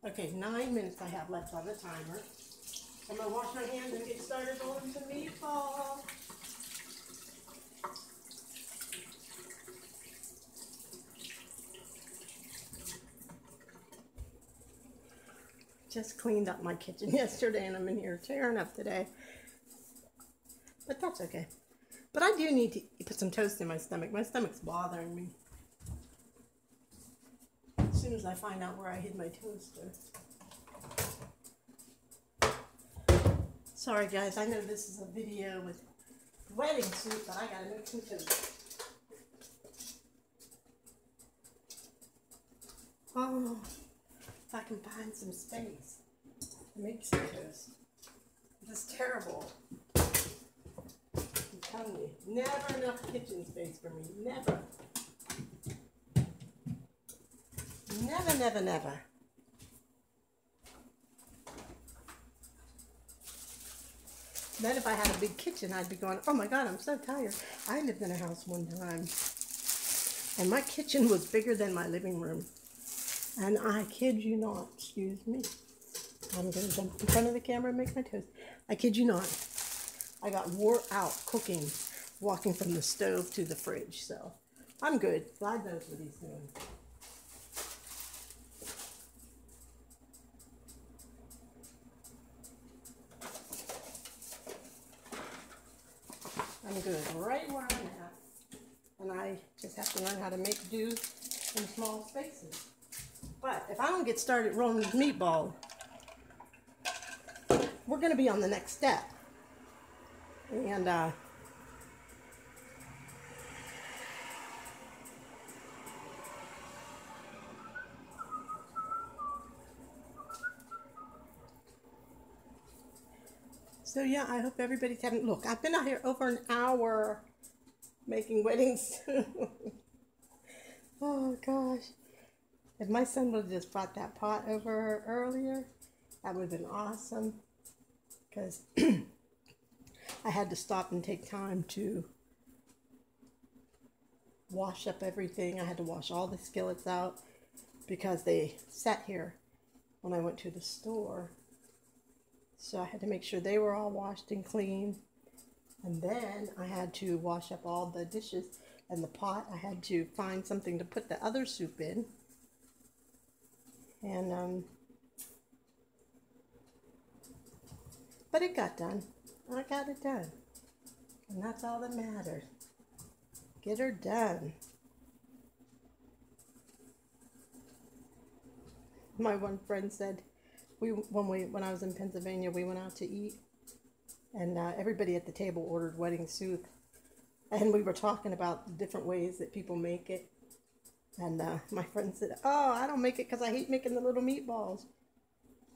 Okay, 9 minutes I have left on the timer. I'm going to wash my hands and get started on some meatballs. Just cleaned up my kitchen yesterday and I'm in here tearing up today. But that's okay. But I do need to put some toast in my stomach. My stomach's bothering me. As soon as I find out where I hid my toaster. Sorry guys, I know this is a video with wedding soup, but I gotta make some toast. Oh, if I can find some space to make some toast. This is terrible. I'm telling telling you, never enough kitchen space for me. Never. Never, never, never. Then if I had a big kitchen, I'd be going, oh my God, I'm so tired. I lived in a house one time, and my kitchen was bigger than my living room. And I kid you not, excuse me. I'm going to jump in front of the camera and make my toast. I kid you not. I got wore out cooking, walking from the stove to the fridge. So I'm good. God knows what he's doing. I'm good right where I'm at. And I just have to learn how to make do in small spaces. But if I don't get started rolling with meatball, we're going to be on the next step. And so yeah, I hope everybody's having, look, I've been out here over an hour making wedding soup. Oh gosh. If my son would have just brought that pot over earlier, that would have been awesome. Because I had to stop and take time to wash up everything. I had to wash all the skillets out because they sat here when I went to the store. So I had to make sure they were all washed and clean. And then I had to wash up all the dishes and the pot. I had to find something to put the other soup in. And, but it got done. I got it done. And that's all that matters. Get her done. My one friend said, when I was in Pennsylvania, we went out to eat, and everybody at the table ordered wedding soup, and we were talking about the different ways that people make it, and my friend said, oh, I don't make it because I hate making the little meatballs.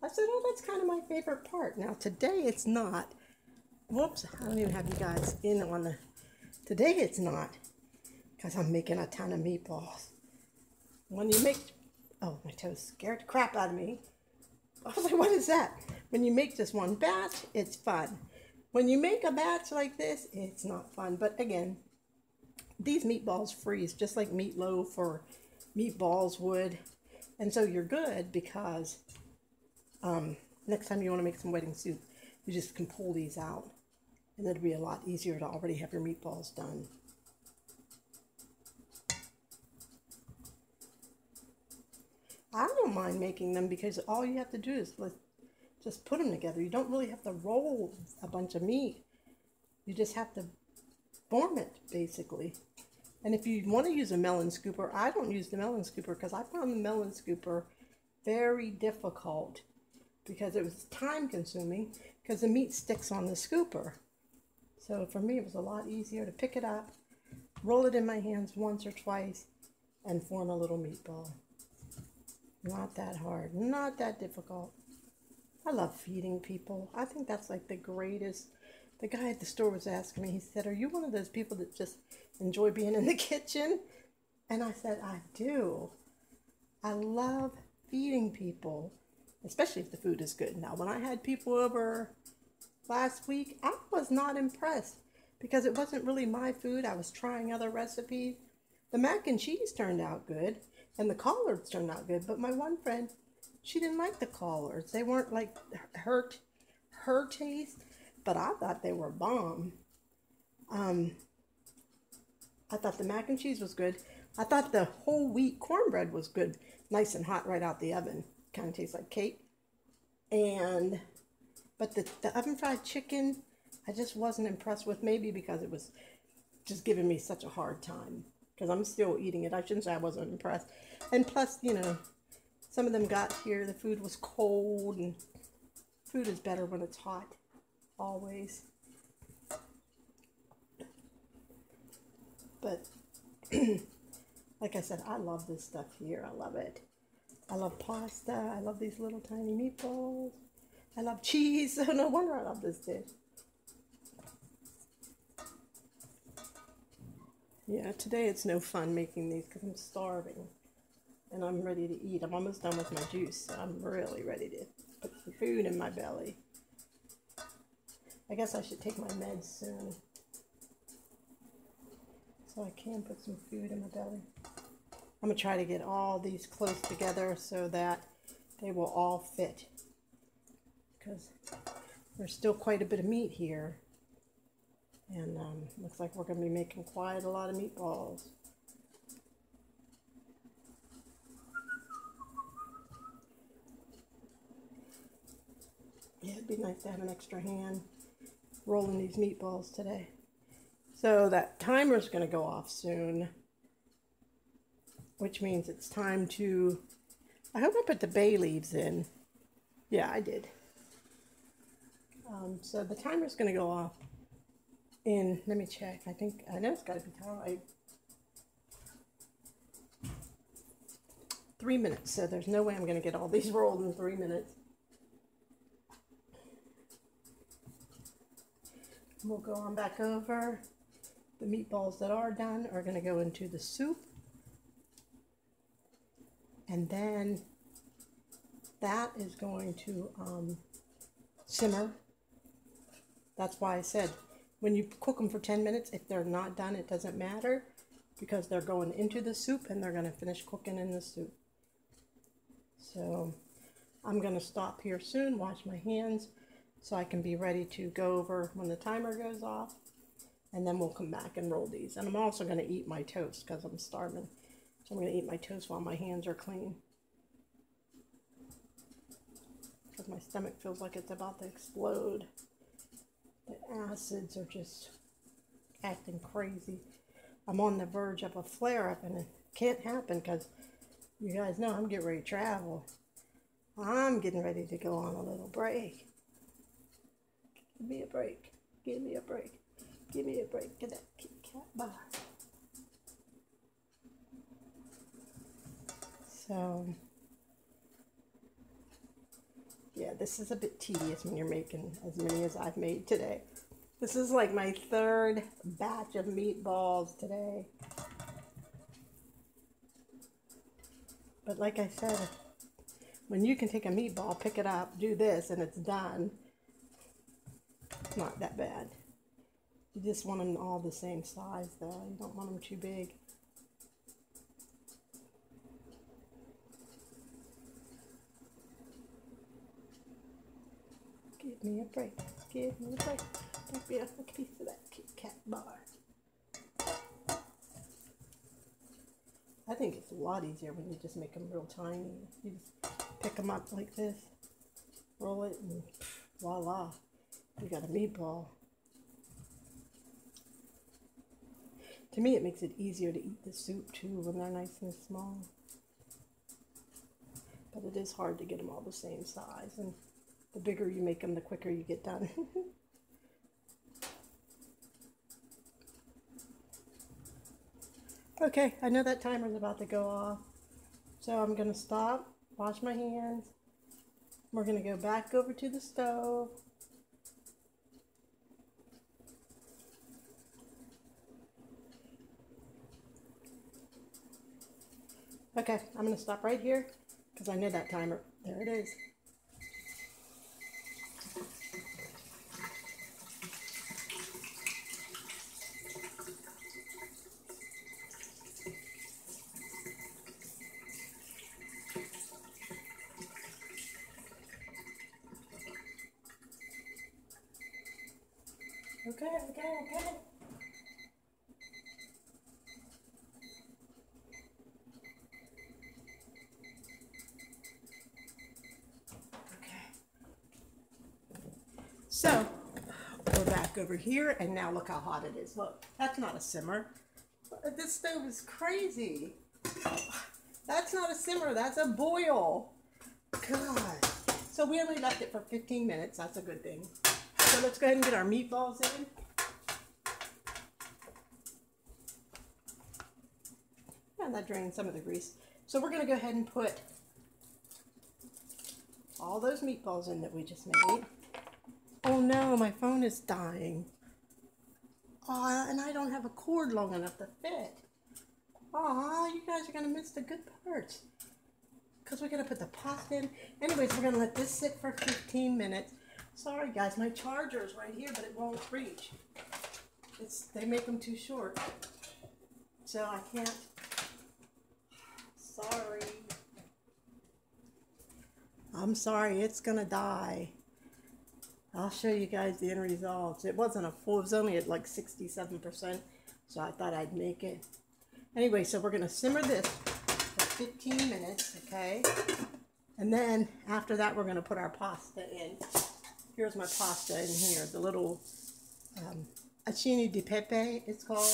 I said, oh, that's kind of my favorite part. Now, today it's not. Whoops, I don't even have you guys in on the, today it's not, because I'm making a ton of meatballs. When you make, oh, my toast scared the crap out of me. I was like, what is that? When you make just one batch, it's fun. When you make a batch like this, it's not fun. But again, these meatballs freeze just like meatloaf or meatballs would. And so you're good because next time you want to make some wedding soup, you just can pull these out. And it'll be a lot easier to already have your meatballs done. I don't mind making them because all you have to do is just put them together. You don't really have to roll a bunch of meat. You just have to form it, basically. And if you want to use a melon scooper, I don't use the melon scooper because I found the melon scooper very difficult because it was time consuming because the meat sticks on the scooper. So for me, it was a lot easier to pick it up, roll it in my hands once or twice, and form a little meatball. Not that hard, not that difficult. I love feeding people. I think that's like the greatest. The guy at the store was asking me, he said, are you one of those people that just enjoy being in the kitchen? And I said, I do. I love feeding people, especially if the food is good. Now, when I had people over last week, I was not impressed because it wasn't really my food. I was trying other recipes. The mac and cheese turned out good. And the collards turned out good, but my one friend, she didn't like the collards. They weren't like her taste, but I thought they were bomb. I thought the mac and cheese was good. I thought the whole wheat cornbread was good, nice and hot right out the oven. Kind of tastes like cake. But the oven fried chicken, I just wasn't impressed with, maybe because it was just giving me such a hard time. Because I'm still eating it. I shouldn't say I wasn't impressed. And plus, you know, some of them got here, the food was cold, and food is better when it's hot, always. But, like I said, I love this stuff here. I love it. I love pasta. I love these little tiny meatballs. I love cheese. So no wonder I love this dish. Yeah, today it's no fun making these because I'm starving and I'm ready to eat. I'm almost done with my juice, so I'm really ready to put some food in my belly. I guess I should take my meds soon so I can put some food in my belly. I'm going to try to get all these close together so that they will all fit, because there's still quite a bit of meat here, and looks like we're going to be making quite a lot of meatballs. Yeah, it'd be nice to have an extra hand rolling these meatballs today. So that timer's going to go off soon, which means it's time to, I hope I put the bay leaves in. Yeah, I did. So the timer's going to go off in, let me check, I know it's got to be time, 3 minutes, so there's no way I'm going to get all these rolled in 3 minutes. We'll go on back over. The meatballs that are done are going to go into the soup. And then that is going to simmer. That's why I said when you cook them for 10 minutes, if they're not done, it doesn't matter, because they're going into the soup and they're going to finish cooking in the soup. So I'm going to stop here soon, wash my hands, so I can be ready to go over when the timer goes off. And then we'll come back and roll these. And I'm also going to eat my toast because I'm starving. So I'm going to eat my toast while my hands are clean, because my stomach feels like it's about to explode. The acids are just acting crazy. I'm on the verge of a flare-up, and it can't happen because you guys know I'm getting ready to travel. I'm getting ready to go on a little break. Give me a break. Give me a break. Give me a break. Get that Kit Kat bar. So, yeah, this is a bit tedious when you're making as many as I've made today. This is like my third batch of meatballs today. But like I said, when you can take a meatball, pick it up, do this, and it's done, it's not that bad. You just want them all the same size, though. You don't want them too big. Give me a break. Give me a break. Give me a piece of that Kit Kat bar. I think it's a lot easier when you just make them real tiny. You just pick them up like this, roll it, and voila, you got a meatball. To me, it makes it easier to eat the soup too when they're nice and small. But it is hard to get them all the same size, and the bigger you make them, the quicker you get done. Okay, I know that timer's about to go off, so I'm going to stop, wash my hands. We're going to go back over to the stove. Okay, I'm going to stop right here because I know that timer. There it is. Okay. So, we're back over here, and now look how hot it is. Look, that's not a simmer. This stove is crazy. That's not a simmer, that's a boil. God. So we only left it for 15 minutes. That's a good thing. So let's go ahead and get our meatballs in. And that drained some of the grease. So we're going to go ahead and put all those meatballs in that we just made. Oh no, my phone is dying. Oh, and I don't have a cord long enough to fit. Oh, you guys are going to miss the good parts. Because we're going to put the pasta in. Anyways, we're going to let this sit for 15 minutes. Sorry, guys. My charger is right here, but it won't reach. They make them too short. So I can't. Sorry. I'm sorry. It's going to die. I'll show you guys the end results. It wasn't a full. It was only at like 67%. So I thought I'd make it. Anyway, so we're going to simmer this for 15 minutes, okay? And then after that, we're going to put our pasta in. Here's my pasta in here, the little acini di pepe, it's called.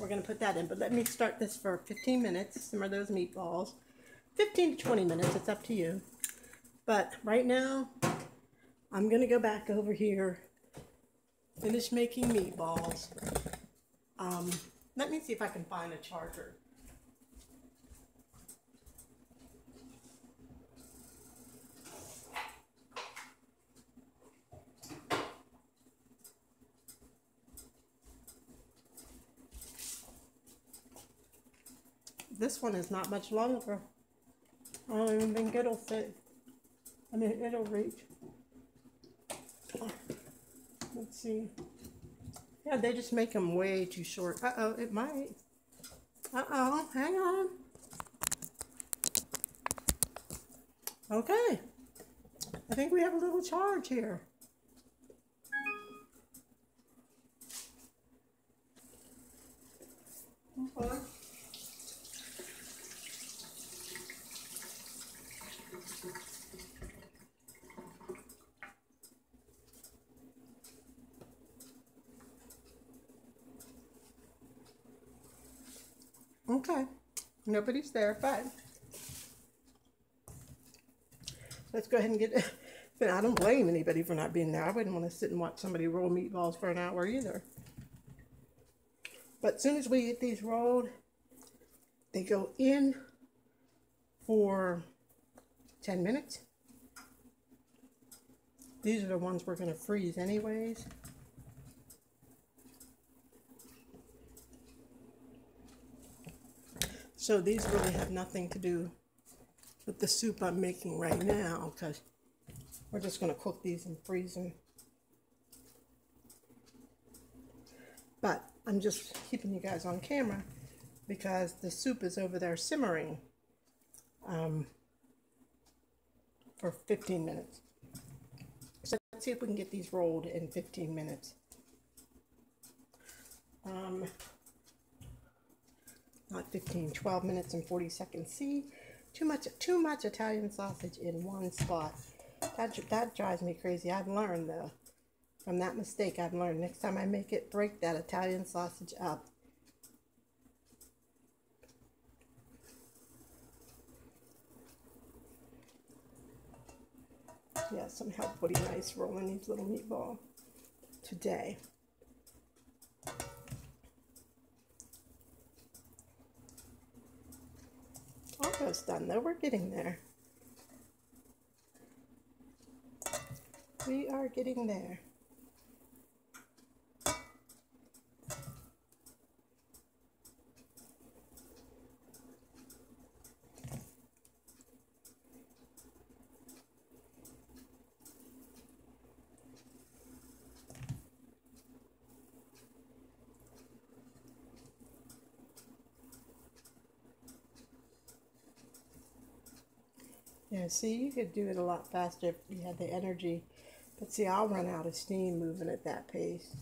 We're going to put that in, but let me start this for 15 minutes, simmer those meatballs. 15 to 20 minutes, it's up to you. But right now, I'm going to go back over here, finish making meatballs. Let me see if I can find a charger. This one is not much longer. I don't even think it'll fit. I mean, it'll reach. Let's see. Yeah, they just make them way too short. Uh-oh, it might. Uh-oh, hang on. Okay. I think we have a little charge here. Okay. Okay, nobody's there, but let's go ahead and get it. But I don't blame anybody for not being there. I wouldn't want to sit and watch somebody roll meatballs for an hour either. But as soon as we get these rolled, they go in for 10 minutes. These are the ones we're going to freeze anyways. So these really have nothing to do with the soup I'm making right now, because we're just going to cook these and freeze them. But I'm just keeping you guys on camera because the soup is over there simmering for 15 minutes. So let's see if we can get these rolled in 15 minutes. Not 15, 12 minutes and 40 seconds. See, too much Italian sausage in one spot. That drives me crazy. I've learned though, from that mistake, I've learned next time I make it, break that Italian sausage up. Yeah, some help would be nice rolling these little meatballs today. Almost done though, we're getting there. We are getting there. Yeah, see, you could do it a lot faster if you had the energy. But see, I'll run out of steam moving at that pace.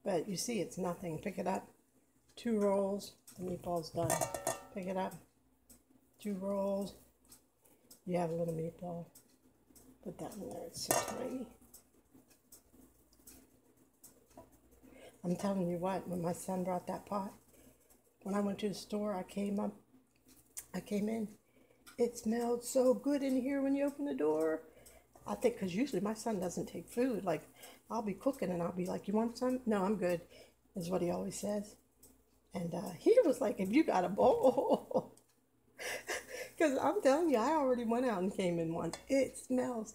But you see, it's nothing. Pick it up. 2 rolls. The meatball's done. Pick it up. 2 rolls. You have a little meatball. Put that in there. It's so tiny. I'm telling you what, when my son brought that pot, when I went to the store, I came in. It smelled so good in here when you open the door. I think because usually my son doesn't take food. Like, I'll be cooking and I'll be like, you want some? No, I'm good, is what he always says. And he was like, if you got a bowl. Because I'm telling you, I already went out and came in once. It smells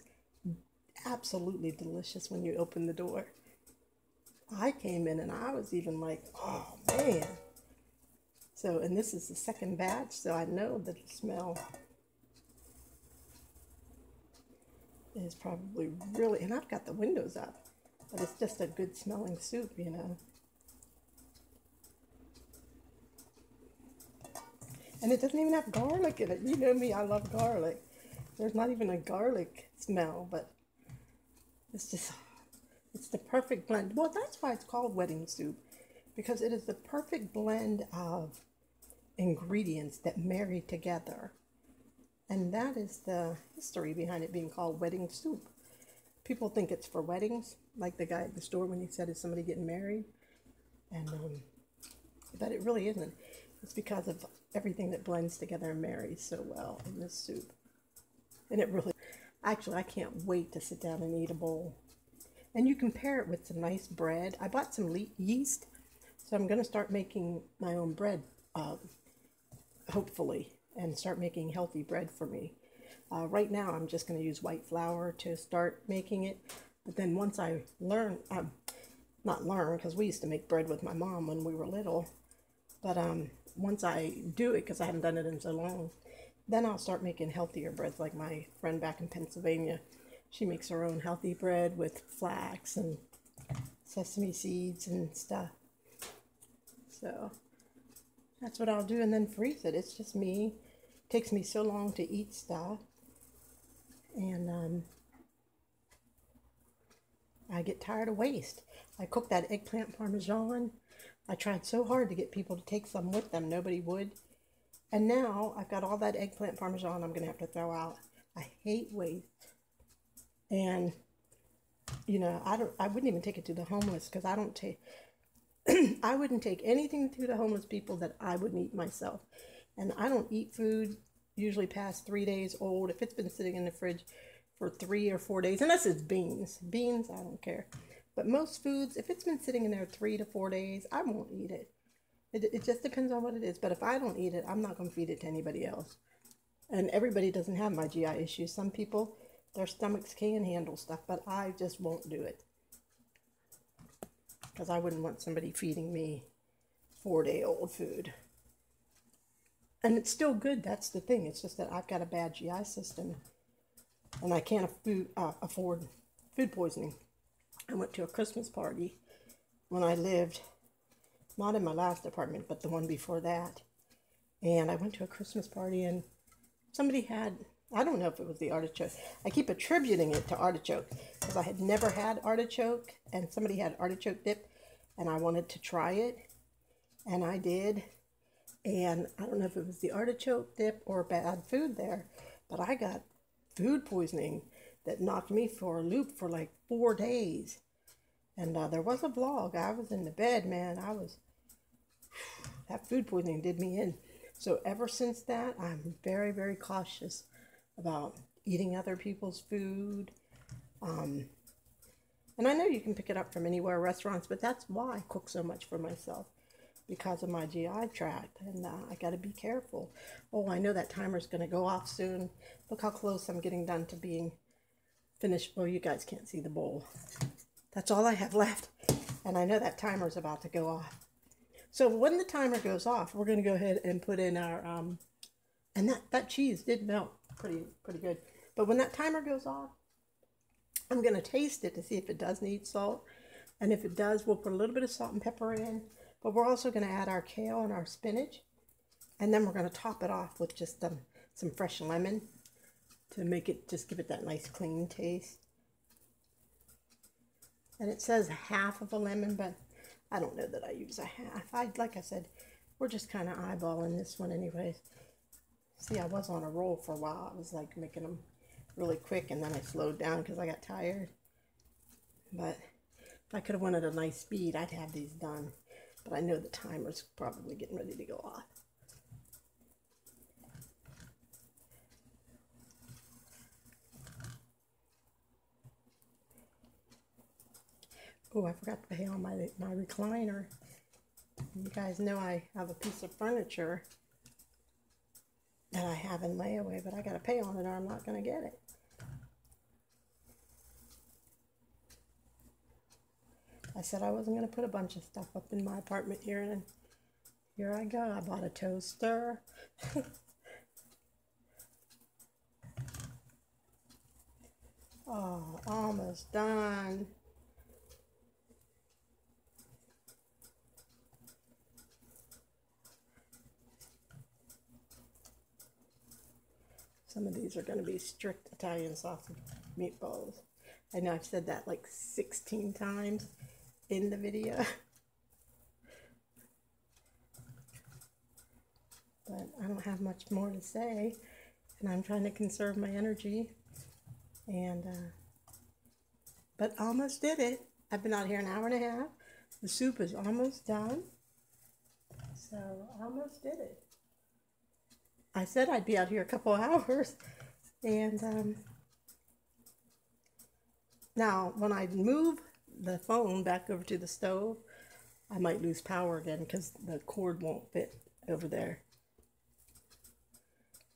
absolutely delicious when you open the door. I came in and I was even like, oh man. So, and this is the second batch, so I know that the smell is probably really, and I've got the windows up, but it's just a good smelling soup, you know. And it doesn't even have garlic in it. You know me, I love garlic. There's not even a garlic smell, but it's just, it's the perfect blend. Well, that's why it's called wedding soup, because it is the perfect blend of ingredients that marry together. And that is the history behind it being called wedding soup. People think it's for weddings, like the guy at the store when he said, is somebody getting married? And but it really isn't. It's because of everything that blends together and marries so well in this soup. And it really, actually, I can't wait to sit down and eat a bowl. And you can pair it with some nice bread. I bought some yeast, so I'm going to start making my own bread, hopefully, and start making healthy bread for me. Right now, I'm just going to use white flour to start making it. But then once I learn, not learn, because we used to make bread with my mom when we were little. But once I do it, because I haven't done it in so long, then I'll start making healthier breads, like my friend back in Pennsylvania. She makes her own healthy bread with flax and sesame seeds and stuff. So that's what I'll do, and then freeze it. It's just me. It takes me so long to eat stuff. And I get tired of waste. I cooked that eggplant parmesan. I tried so hard to get people to take some with them. Nobody would. And now I've got all that eggplant parmesan I'm going to have to throw out. I hate waste. And, you know, I wouldn't even take it to the homeless, because I don't take, I wouldn't take anything to the homeless people that I wouldn't eat myself. And I don't eat food usually past 3 days old. If it's been sitting in the fridge for 3 or 4 days, unless it's beans. Beans, I don't care. But most foods, if it's been sitting in there 3 to 4 days, I won't eat it. It just depends on what it is. But if I don't eat it, I'm not going to feed it to anybody else. And everybody doesn't have my GI issues. Some people, their stomachs can handle stuff, but I just won't do it. Because I wouldn't want somebody feeding me 4-day-old food. And it's still good, that's the thing. It's just that I've got a bad GI system. And I can't afford food poisoning. I went to a Christmas party when I lived, not in my last apartment, but the one before that. And I went to a Christmas party and somebody had, I don't know if it was the artichoke. I keep attributing it to artichoke because I had never had artichoke, and somebody had artichoke dip and I wanted to try it. And I did. And I don't know if it was the artichoke dip or bad food there, but I got food poisoning that knocked me for a loop for like 4 days. And there was a vlog. I was in the bed, man. That food poisoning did me in. So ever since that, I'm very, very cautious about eating other people's food. And I know you can pick it up from anywhere, restaurants, but that's why I cook so much for myself, because of my GI tract, and I got to be careful. Oh, I know that timer's going to go off soon. Look how close I'm getting done to being finished. Well, you guys can't see the bowl. That's all I have left, and I know that timer's about to go off. So when the timer goes off, we're going to go ahead and put in our, and that cheese did melt pretty good. But when that timer goes off, I'm going to taste it to see if it does need salt. And if it does, we'll put a little bit of salt and pepper in. But we're also going to add our kale and our spinach. And then we're going to top it off with just some fresh lemon to make it, just give it that nice clean taste. And it says half of a lemon, but I don't know that I use a half. Like I said, we're just kind of eyeballing this one anyways. See, I was on a roll for a while. I was like making them really quick, and then I slowed down because I got tired. But if I could have went at a nice speed, I'd have these done. But I know the timer's probably getting ready to go off. Oh, I forgot to pay on my recliner. You guys know I have a piece of furniture that I have in layaway, but I got to pay on it or I'm not going to get it. I said I wasn't going to put a bunch of stuff up in my apartment here, and here I go. I bought a toaster. Oh, almost done. Some of these are going to be strict Italian sausage meatballs. I know I've said that like 16 times in the video. But I don't have much more to say. And I'm trying to conserve my energy. And, but almost did it. I've been out here an hour and a half. The soup is almost done. So, almost did it. I said I'd be out here a couple hours, and now when I move the phone back over to the stove, I might lose power again because the cord won't fit over there.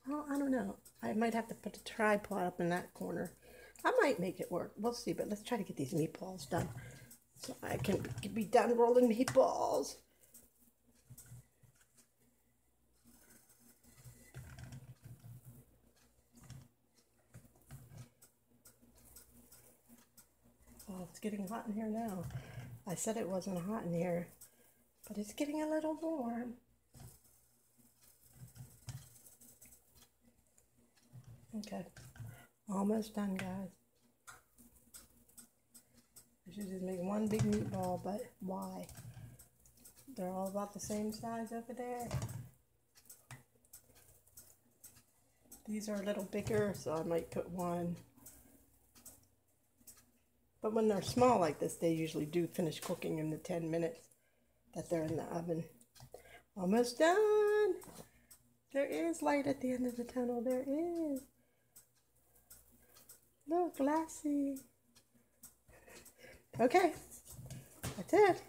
Well, I don't know. I might have to put a tripod up in that corner. I might make it work. We'll see, but let's try to get these meatballs done so I can be done rolling meatballs. Oh, it's getting hot in here now. I said it wasn't hot in here, but it's getting a little warm. Okay, almost done, guys. I should just make one big meatball, but why? They're all about the same size over there. These are a little bigger, so I might put one. But when they're small like this, they usually do finish cooking in the 10 minutes that they're in the oven. Almost done. There is light at the end of the tunnel. There is. Look, glassy. Okay, that's it.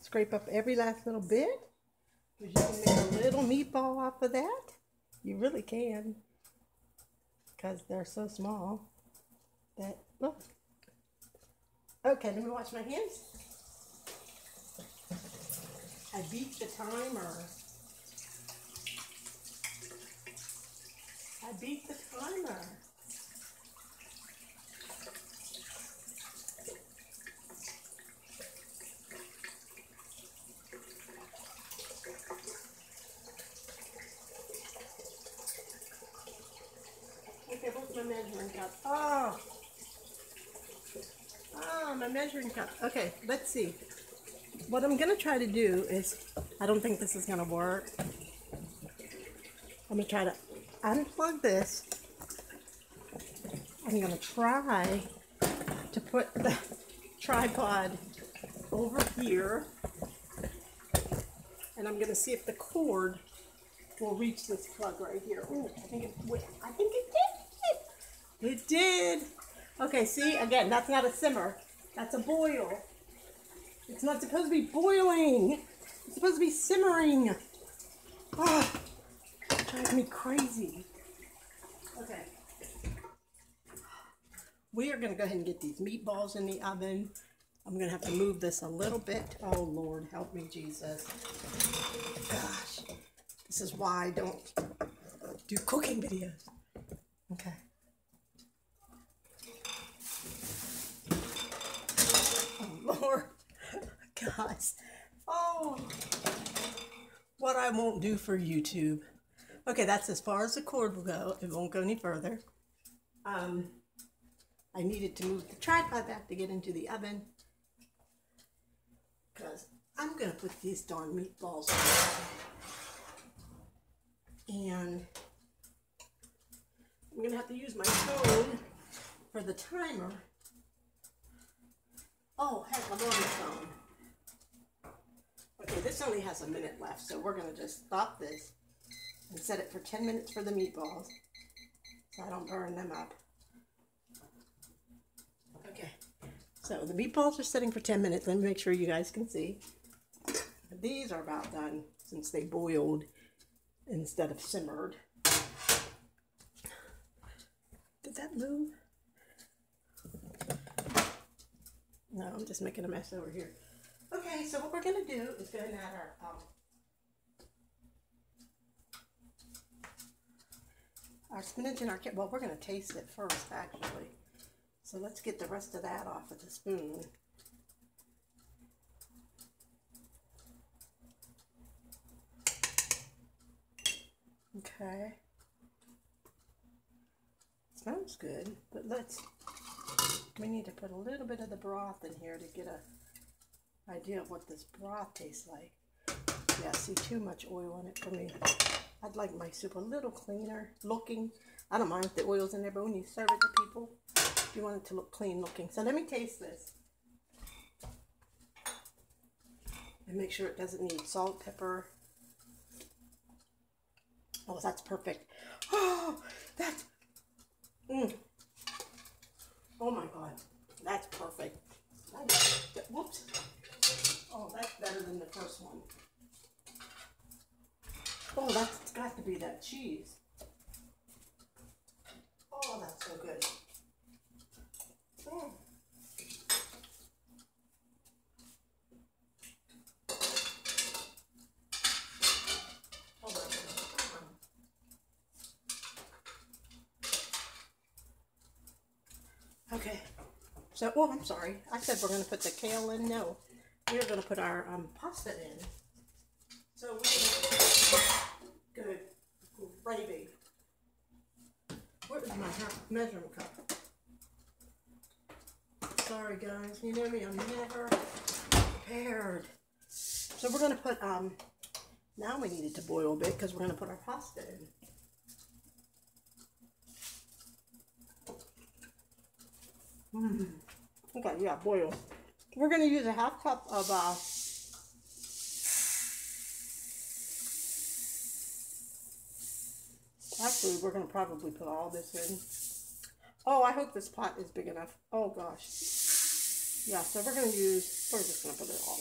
Scrape up every last little bit. You can make a little meatball off of that. You really can, because they're so small that, look. Okay, let me wash my hands. I beat the timer. I beat the timer. Okay, what's my measuring cup? Oh, my measuring cup. Okay, let's see. What I'm going to try to do is, I don't think this is going to work. I'm going to try to unplug this. I'm going to try to put the tripod over here. And I'm going to see if the cord will reach this plug right here. Ooh, I think it did. It did. Okay, see, again, that's not a simmer. That's a boil. It's not supposed to be boiling. It's supposed to be simmering. Oh, it drives me crazy. Okay. We are going to go ahead and get these meatballs in the oven. I'm going to have to move this a little bit. Oh, Lord, help me, Jesus. Gosh. This is why I don't do cooking videos. Okay. Lord, guys, oh, what I won't do for YouTube. Okay, that's as far as the cord will go. It won't go any further. I needed to move the tripod back to get into the oven because I'm going to put these darn meatballs in. And I'm going to have to use my phone for the timer. Oh, heck, I'm on the phone. Okay, this only has a minute left, so we're going to just stop this and set it for 10 minutes for the meatballs so I don't burn them up. Okay, so the meatballs are setting for 10 minutes. Let me make sure you guys can see. These are about done since they boiled instead of simmered. Did that move? No, I'm just making a mess over here. Okay, so what we're gonna do is go ahead and add our spinach and our well, we're gonna taste it first, actually. So let's get the rest of that off with the spoon. Okay. Smells good, but we need to put a little bit of the broth in here to get a idea of what this broth tastes like. Yeah, see, too much oil in it for me. I'd like my soup a little cleaner looking. I don't mind if the oil's in there, but when you serve it to people, you want it to look clean looking. So let me taste this. And make sure it doesn't need salt, pepper. Oh, that's perfect. Oh, that's... Oh my God, that's perfect. Whoops. Oh, that's better than the first one. Oh, that's got to be that cheese. Oh, that's so good. Mm. Okay, so, oh, I'm sorry. I said we're going to put the kale in. No, we're going to put our pasta in. So we're going to go gravy. Where is my measuring cup? Sorry, guys. You know me, I'm never prepared. So we're going to put, now we need it to boil a bit because we're going to put our pasta in. Okay, yeah, boil. We're going to use a half cup of actually, we're going to probably put all this in. Oh, I hope this pot is big enough. Oh, gosh. Yeah, so we're just going to put it all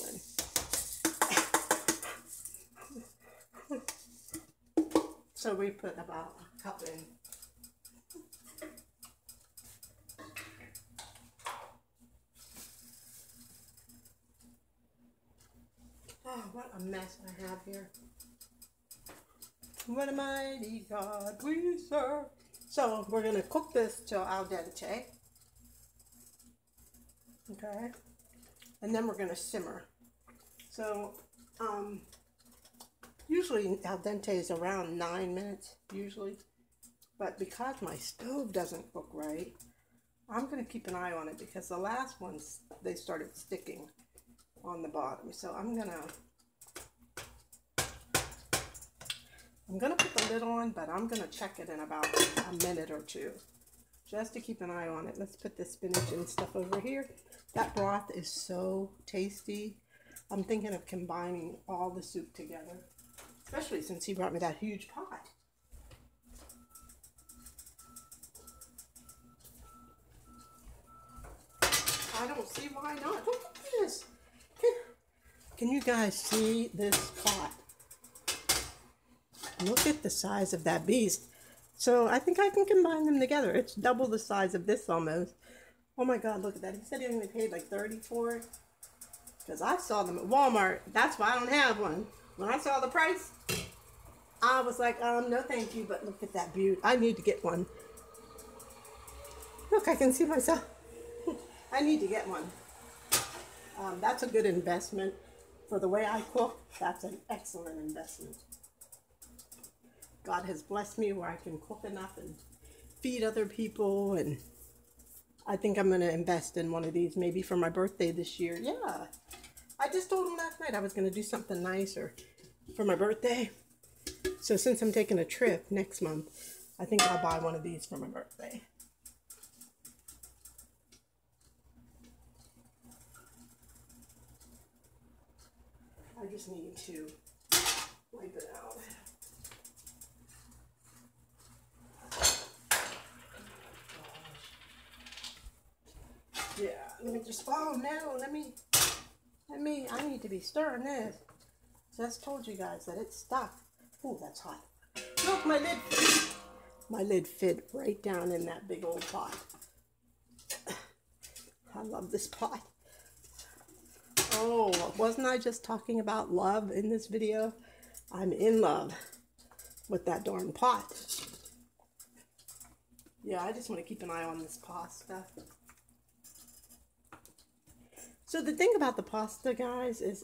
in. So we put about a cup in. Oh, what a mess I have here. What a mighty God we serve. So we're going to cook this till al dente. Okay. And then we're going to simmer. So usually al dente is around 9 minutes, usually. But because my stove doesn't cook right, I'm going to keep an eye on it because the last ones, they started sticking on the bottom. So I'm gonna put the lid on, but I'm gonna check it in about a minute or two just to keep an eye on it. Let's put the spinach and stuff over here. That broth is so tasty. I'm thinking of combining all the soup together, especially since he brought me that huge pot. I don't see why not. Look at this. Can you guys see this pot? Look at the size of that beast. So I think I can combine them together. It's double the size of this almost. Oh my God, look at that. He said he only paid like $30 for it. Because I saw them at Walmart. That's why I don't have one. When I saw the price, I was like, no thank you. But look at that beauty. I need to get one. Look, I can see myself. I need to get one. That's a good investment. For the way I cook, that's an excellent investment. God has blessed me where I can cook enough and feed other people, and I think I'm going to invest in one of these maybe for my birthday this year. Yeah, I just told him last night I was going to do something nicer for my birthday. So since I'm taking a trip next month, I think I'll buy one of these for my birthday. I just need to wipe it out. Yeah, let me just, oh no, I need to be stirring this. Just told you guys that it's stuck. Oh, that's hot. Look, my lid fit right down in that big old pot. I love this pot. Oh, wasn't I just talking about love in this video? I'm in love with that darn pot. Yeah, I just want to keep an eye on this pasta. So the thing about the pasta, guys, is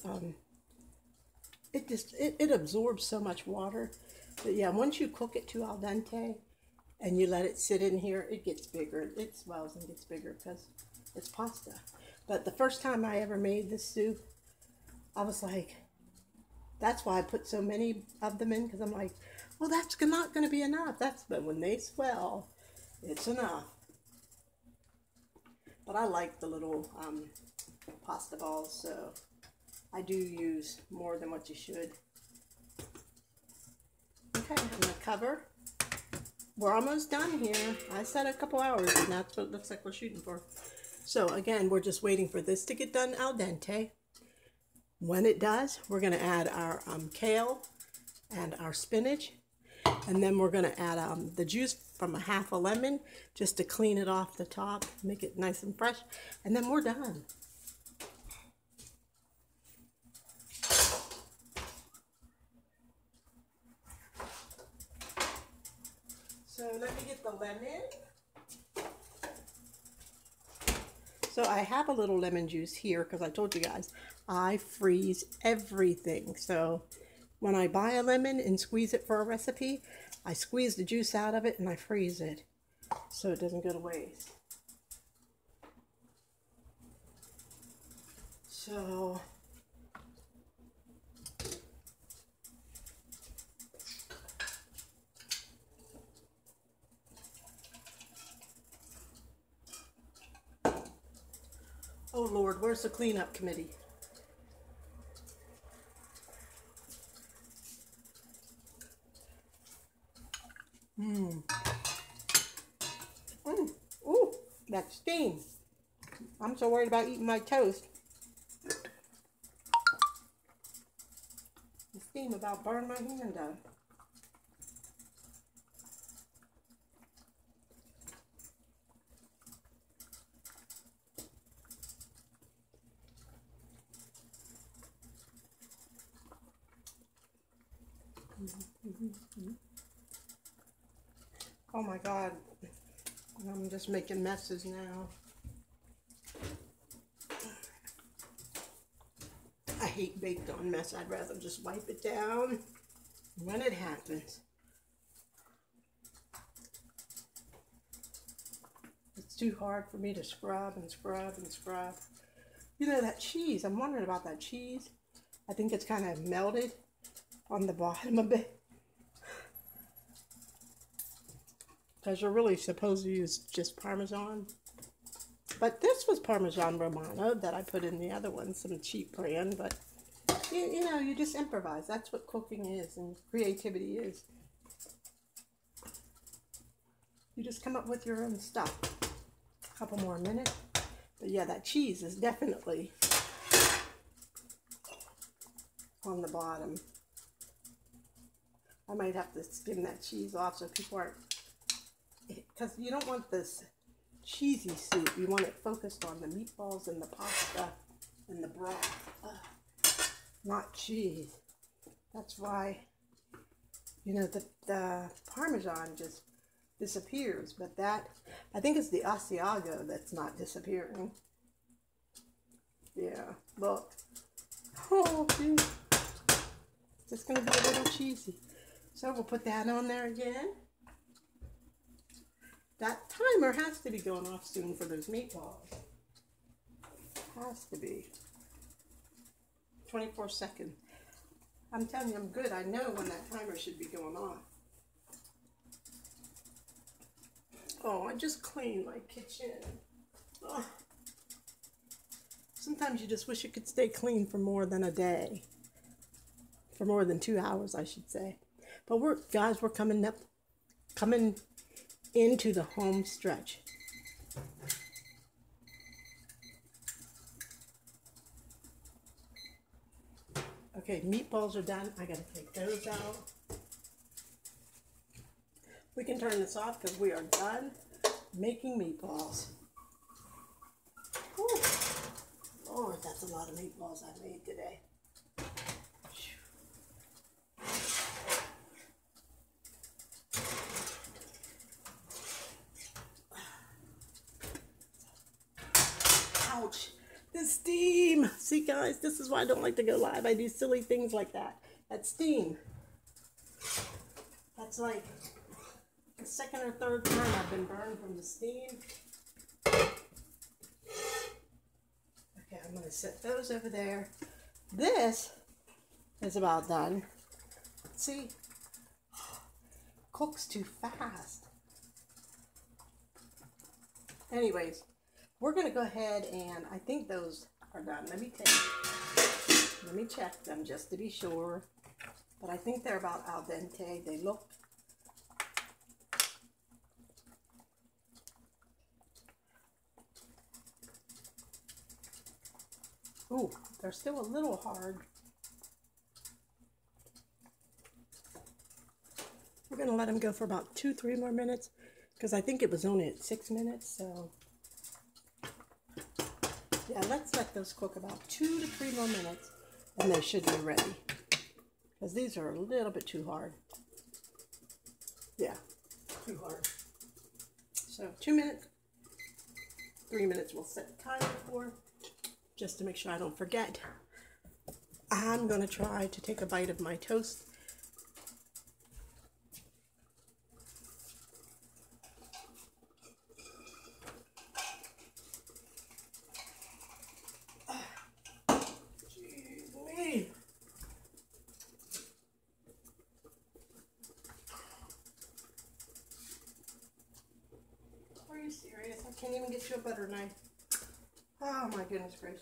it absorbs so much water. But yeah, once you cook it to al dente and you let it sit in here, it gets bigger. It swells and gets bigger because it's pasta. But the first time I ever made this soup, I was like, that's why I put so many of them in, because I'm like, well, that's not going to be enough. But when they swell, it's enough. But I like the little pasta balls, so I do use more than what you should. Okay, I'm going to cover. We're almost done here. I said a couple hours, and that's what it looks like we're shooting for. So again, we're just waiting for this to get done al dente. When it does, we're going to add our kale and our spinach. And then we're going to add the juice from a half a lemon just to clean it off the top, make it nice and fresh. And then we're done. So let me get the lemon. So I have a little lemon juice here because I told you guys I freeze everything. So when I buy a lemon and squeeze it for a recipe, I squeeze the juice out of it and I freeze it so it doesn't go to waste. So oh Lord, where's the cleanup committee? Ooh, that steam. I'm so worried about eating my toast. The steam about burned my hand up. Oh my God, I'm just making messes now. I hate baked on mess. I'd rather just wipe it down when it happens. It's too hard for me to scrub and scrub and scrub. You know, that cheese, I'm wondering about that cheese. I think it's kind of melted on the bottom a bit. Because you're really supposed to use just Parmesan. But this was Parmesan Romano that I put in the other one, some cheap brand. But, you know, you just improvise. That's what cooking is and creativity is. You just come up with your own stuff. A couple more minutes. But yeah, that cheese is definitely on the bottom. I might have to skim that cheese off so people aren't... Because you don't want this cheesy soup. You want it focused on the meatballs and the pasta and the broth. Not cheese. That's why, you know, the Parmesan just disappears. But that, I think it's the Asiago that's not disappearing. Yeah, look. Oh, geez. It's just going to be a little cheesy. So we'll put that on there again. That timer has to be going off soon for those meatballs. Has to be. 24 seconds. I'm telling you, I'm good. I know when that timer should be going off. Oh, I just cleaned my kitchen. Oh. Sometimes you just wish it could stay clean for more than a day. For more than 2 hours, I should say. But we're coming into the home stretch. Okay, meatballs are done. I gotta take those out. We can turn this off because we are done making meatballs. Whew. Lord, that's a lot of meatballs I made today. Ouch. The steam. See, guys, this is why I don't like to go live. I do silly things like that. That steam. That's like the second or third time I've been burned from the steam. Okay, I'm going to set those over there. This is about done. See? Cooks too fast. Anyways, we're going to go ahead and I think those are done. Let me check them just to be sure. But I think they're about al dente. They look. Ooh, they're still a little hard. We're going to let them go for about 2-3 more minutes because I think it was only at 6 minutes. So, yeah, let's let those cook about 2 to 3 more minutes and they should be ready. Because these are a little bit too hard. Yeah, too hard. So 2 minutes, 3 minutes we'll set the timer for, just to make sure I don't forget. I'm going to try to take a bite of my toast. Are you serious? I can't even get you a butter knife. Oh my goodness gracious.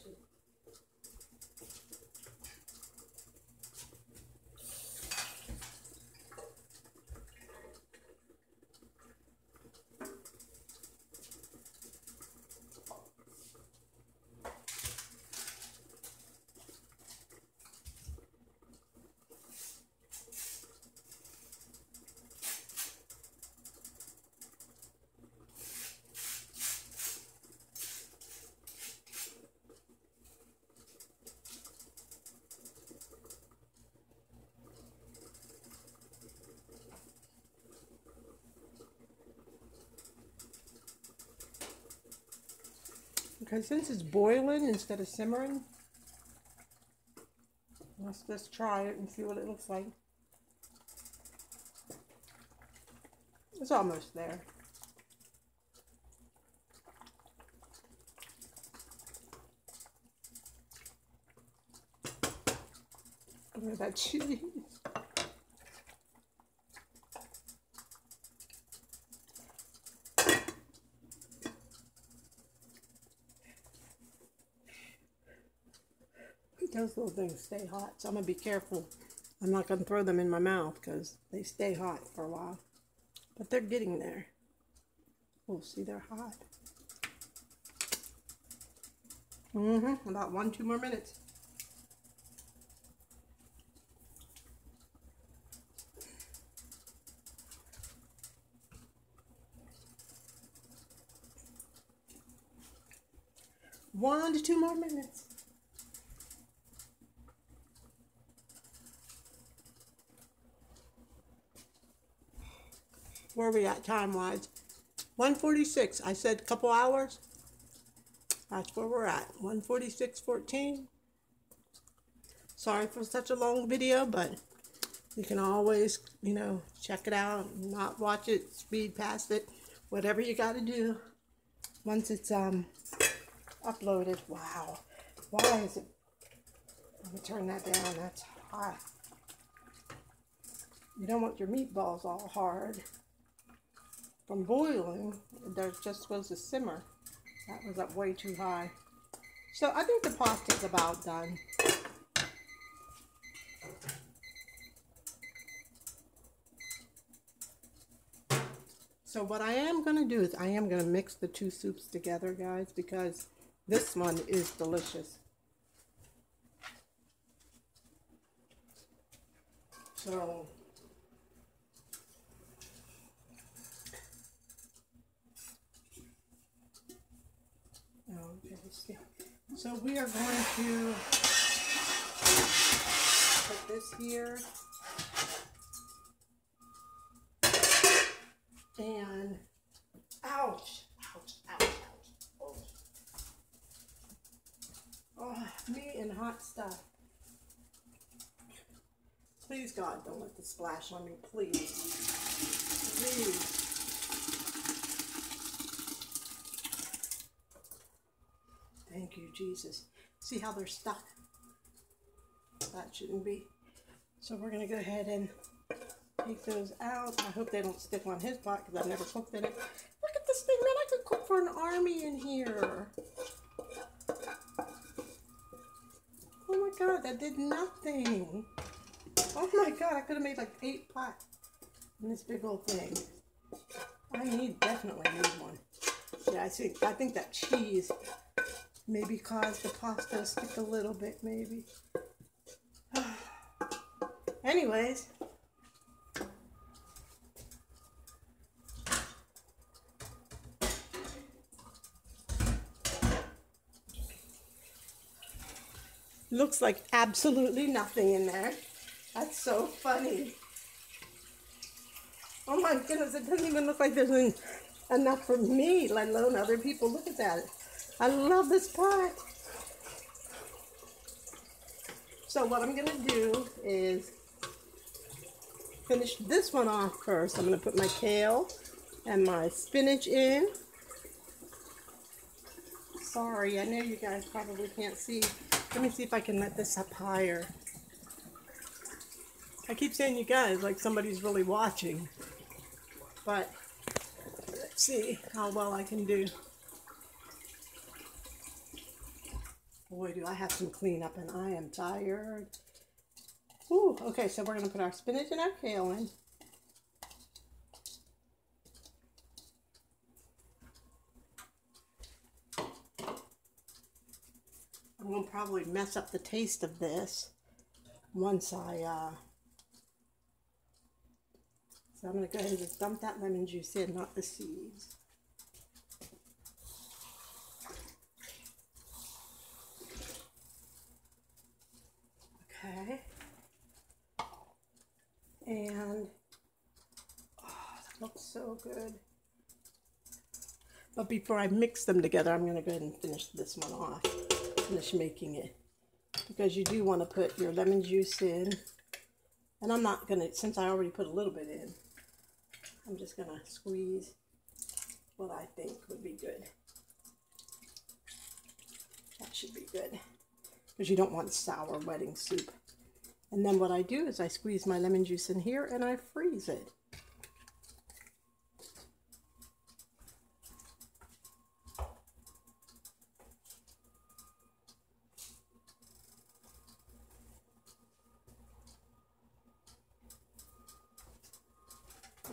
Okay, since it's boiling instead of simmering, let's just try it and see what it looks like. It's almost there. Look at that cheese. Those little things stay hot, so I'm going to be careful. I'm not going to throw them in my mouth because they stay hot for a while. But they're getting there. Oh, see, they're hot. About 1-2 more minutes. One to 2 more minutes. Where are we at time-wise? 1:46. I said a couple hours. That's where we're at. 1:46:14. Sorry for such a long video, but you can always, you know, check it out, not watch it, speed past it, whatever you got to do once it's uploaded. Wow. Why is it? Let me turn that down. That's hot. You don't want your meatballs all hard from boiling. There just was a simmer. That was up way too high. So I think the pasta's about done. So what I am going to do is I am going to mix the two soups together, guys, because this one is delicious. So So we are going to put this here. And ouch, ouch, ouch, ouch. Oh. Oh, me and hot stuff. Please, God, don't let this splash on me, please. Please. Thank you, Jesus. See how they're stuck? That shouldn't be. So we're going to go ahead and take those out. I hope they don't stick on his pot because I've never cooked in it. Look at this thing, man. I could cook for an army in here. Oh my God, that did nothing. Oh my God, I could have made like 8 pots in this big old thing. I definitely need one. Yeah, I think that cheese maybe caused the pasta to stick a little bit, maybe. Anyways. Looks like absolutely nothing in there. That's so funny. Oh my goodness, it doesn't even look like there's enough for me, let alone other people. Look at that. I love this pot. So what I'm gonna do is finish this one off first. I'm gonna put my kale and my spinach in. Sorry, I know you guys probably can't see. Let me see if I can let this up higher. I keep saying you guys like somebody's really watching, but let's see how well I can do. Boy, do I have some cleanup and I am tired. Ooh, okay, so we're gonna put our spinach and our kale in. I'm gonna probably mess up the taste of this once so I'm gonna go ahead and just dump that lemon juice in, not the seeds. Okay. And oh, that looks so good. But before I mix them together, I'm gonna go ahead and finish this one off. Finish making it, because you do want to put your lemon juice in, and I'm not gonna, since I already put a little bit in, I'm just gonna squeeze what I think would be good. That should be good, because you don't want sour wedding soup. And then what I do is I squeeze my lemon juice in here and I freeze it.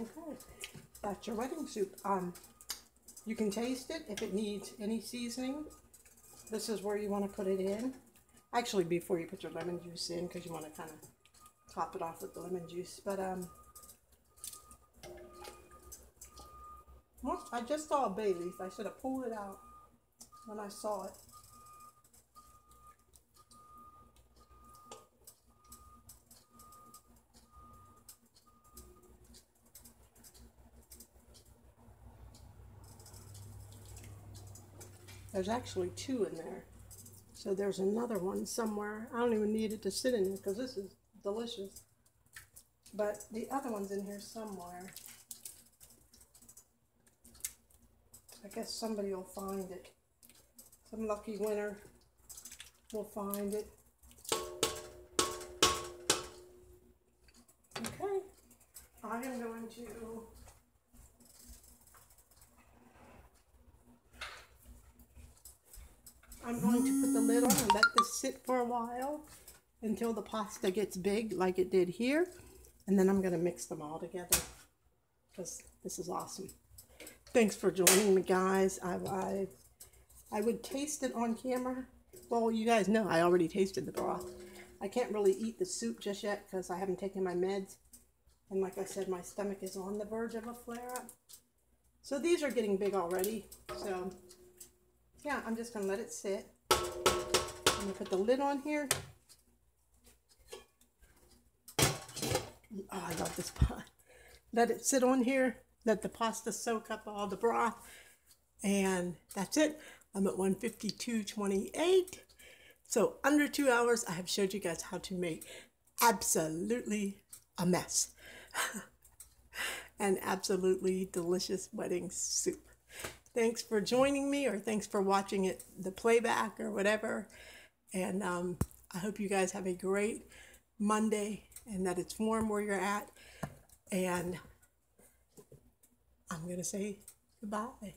Okay, that's your wedding soup. You can taste it if it needs any seasoning. This is where you want to put it in. Actually, before you put your lemon juice in, because you want to kind of top it off with the lemon juice. But well, I just saw a bay leaf. I should have pulled it out when I saw it. There's actually 2 in there. So there's another one somewhere. I don't even need it to sit in here because this is delicious. But the other one's in here somewhere. I guess somebody will find it. Some lucky winner will find it. Okay. I am going to put the lid on and let this sit for a while until the pasta gets big like it did here. And then I'm going to mix them all together because this is awesome. Thanks for joining me, guys. I would taste it on camera. Well, you guys know I already tasted the broth. I can't really eat the soup just yet because I haven't taken my meds. And like I said, my stomach is on the verge of a flare-up. So these are getting big already. So yeah, I'm just going to let it sit. I'm gonna put the lid on here. Oh, I love this pot. Let it sit on here. Let the pasta soak up all the broth. And that's it. I'm at 152.28. So under 2 hours, I have showed you guys how to make absolutely a mess. An absolutely delicious wedding soup. Thanks for joining me, or thanks for watching it, the playback or whatever. And I hope you guys have a great Monday and that it's warm where you're at. And I'm going to say goodbye.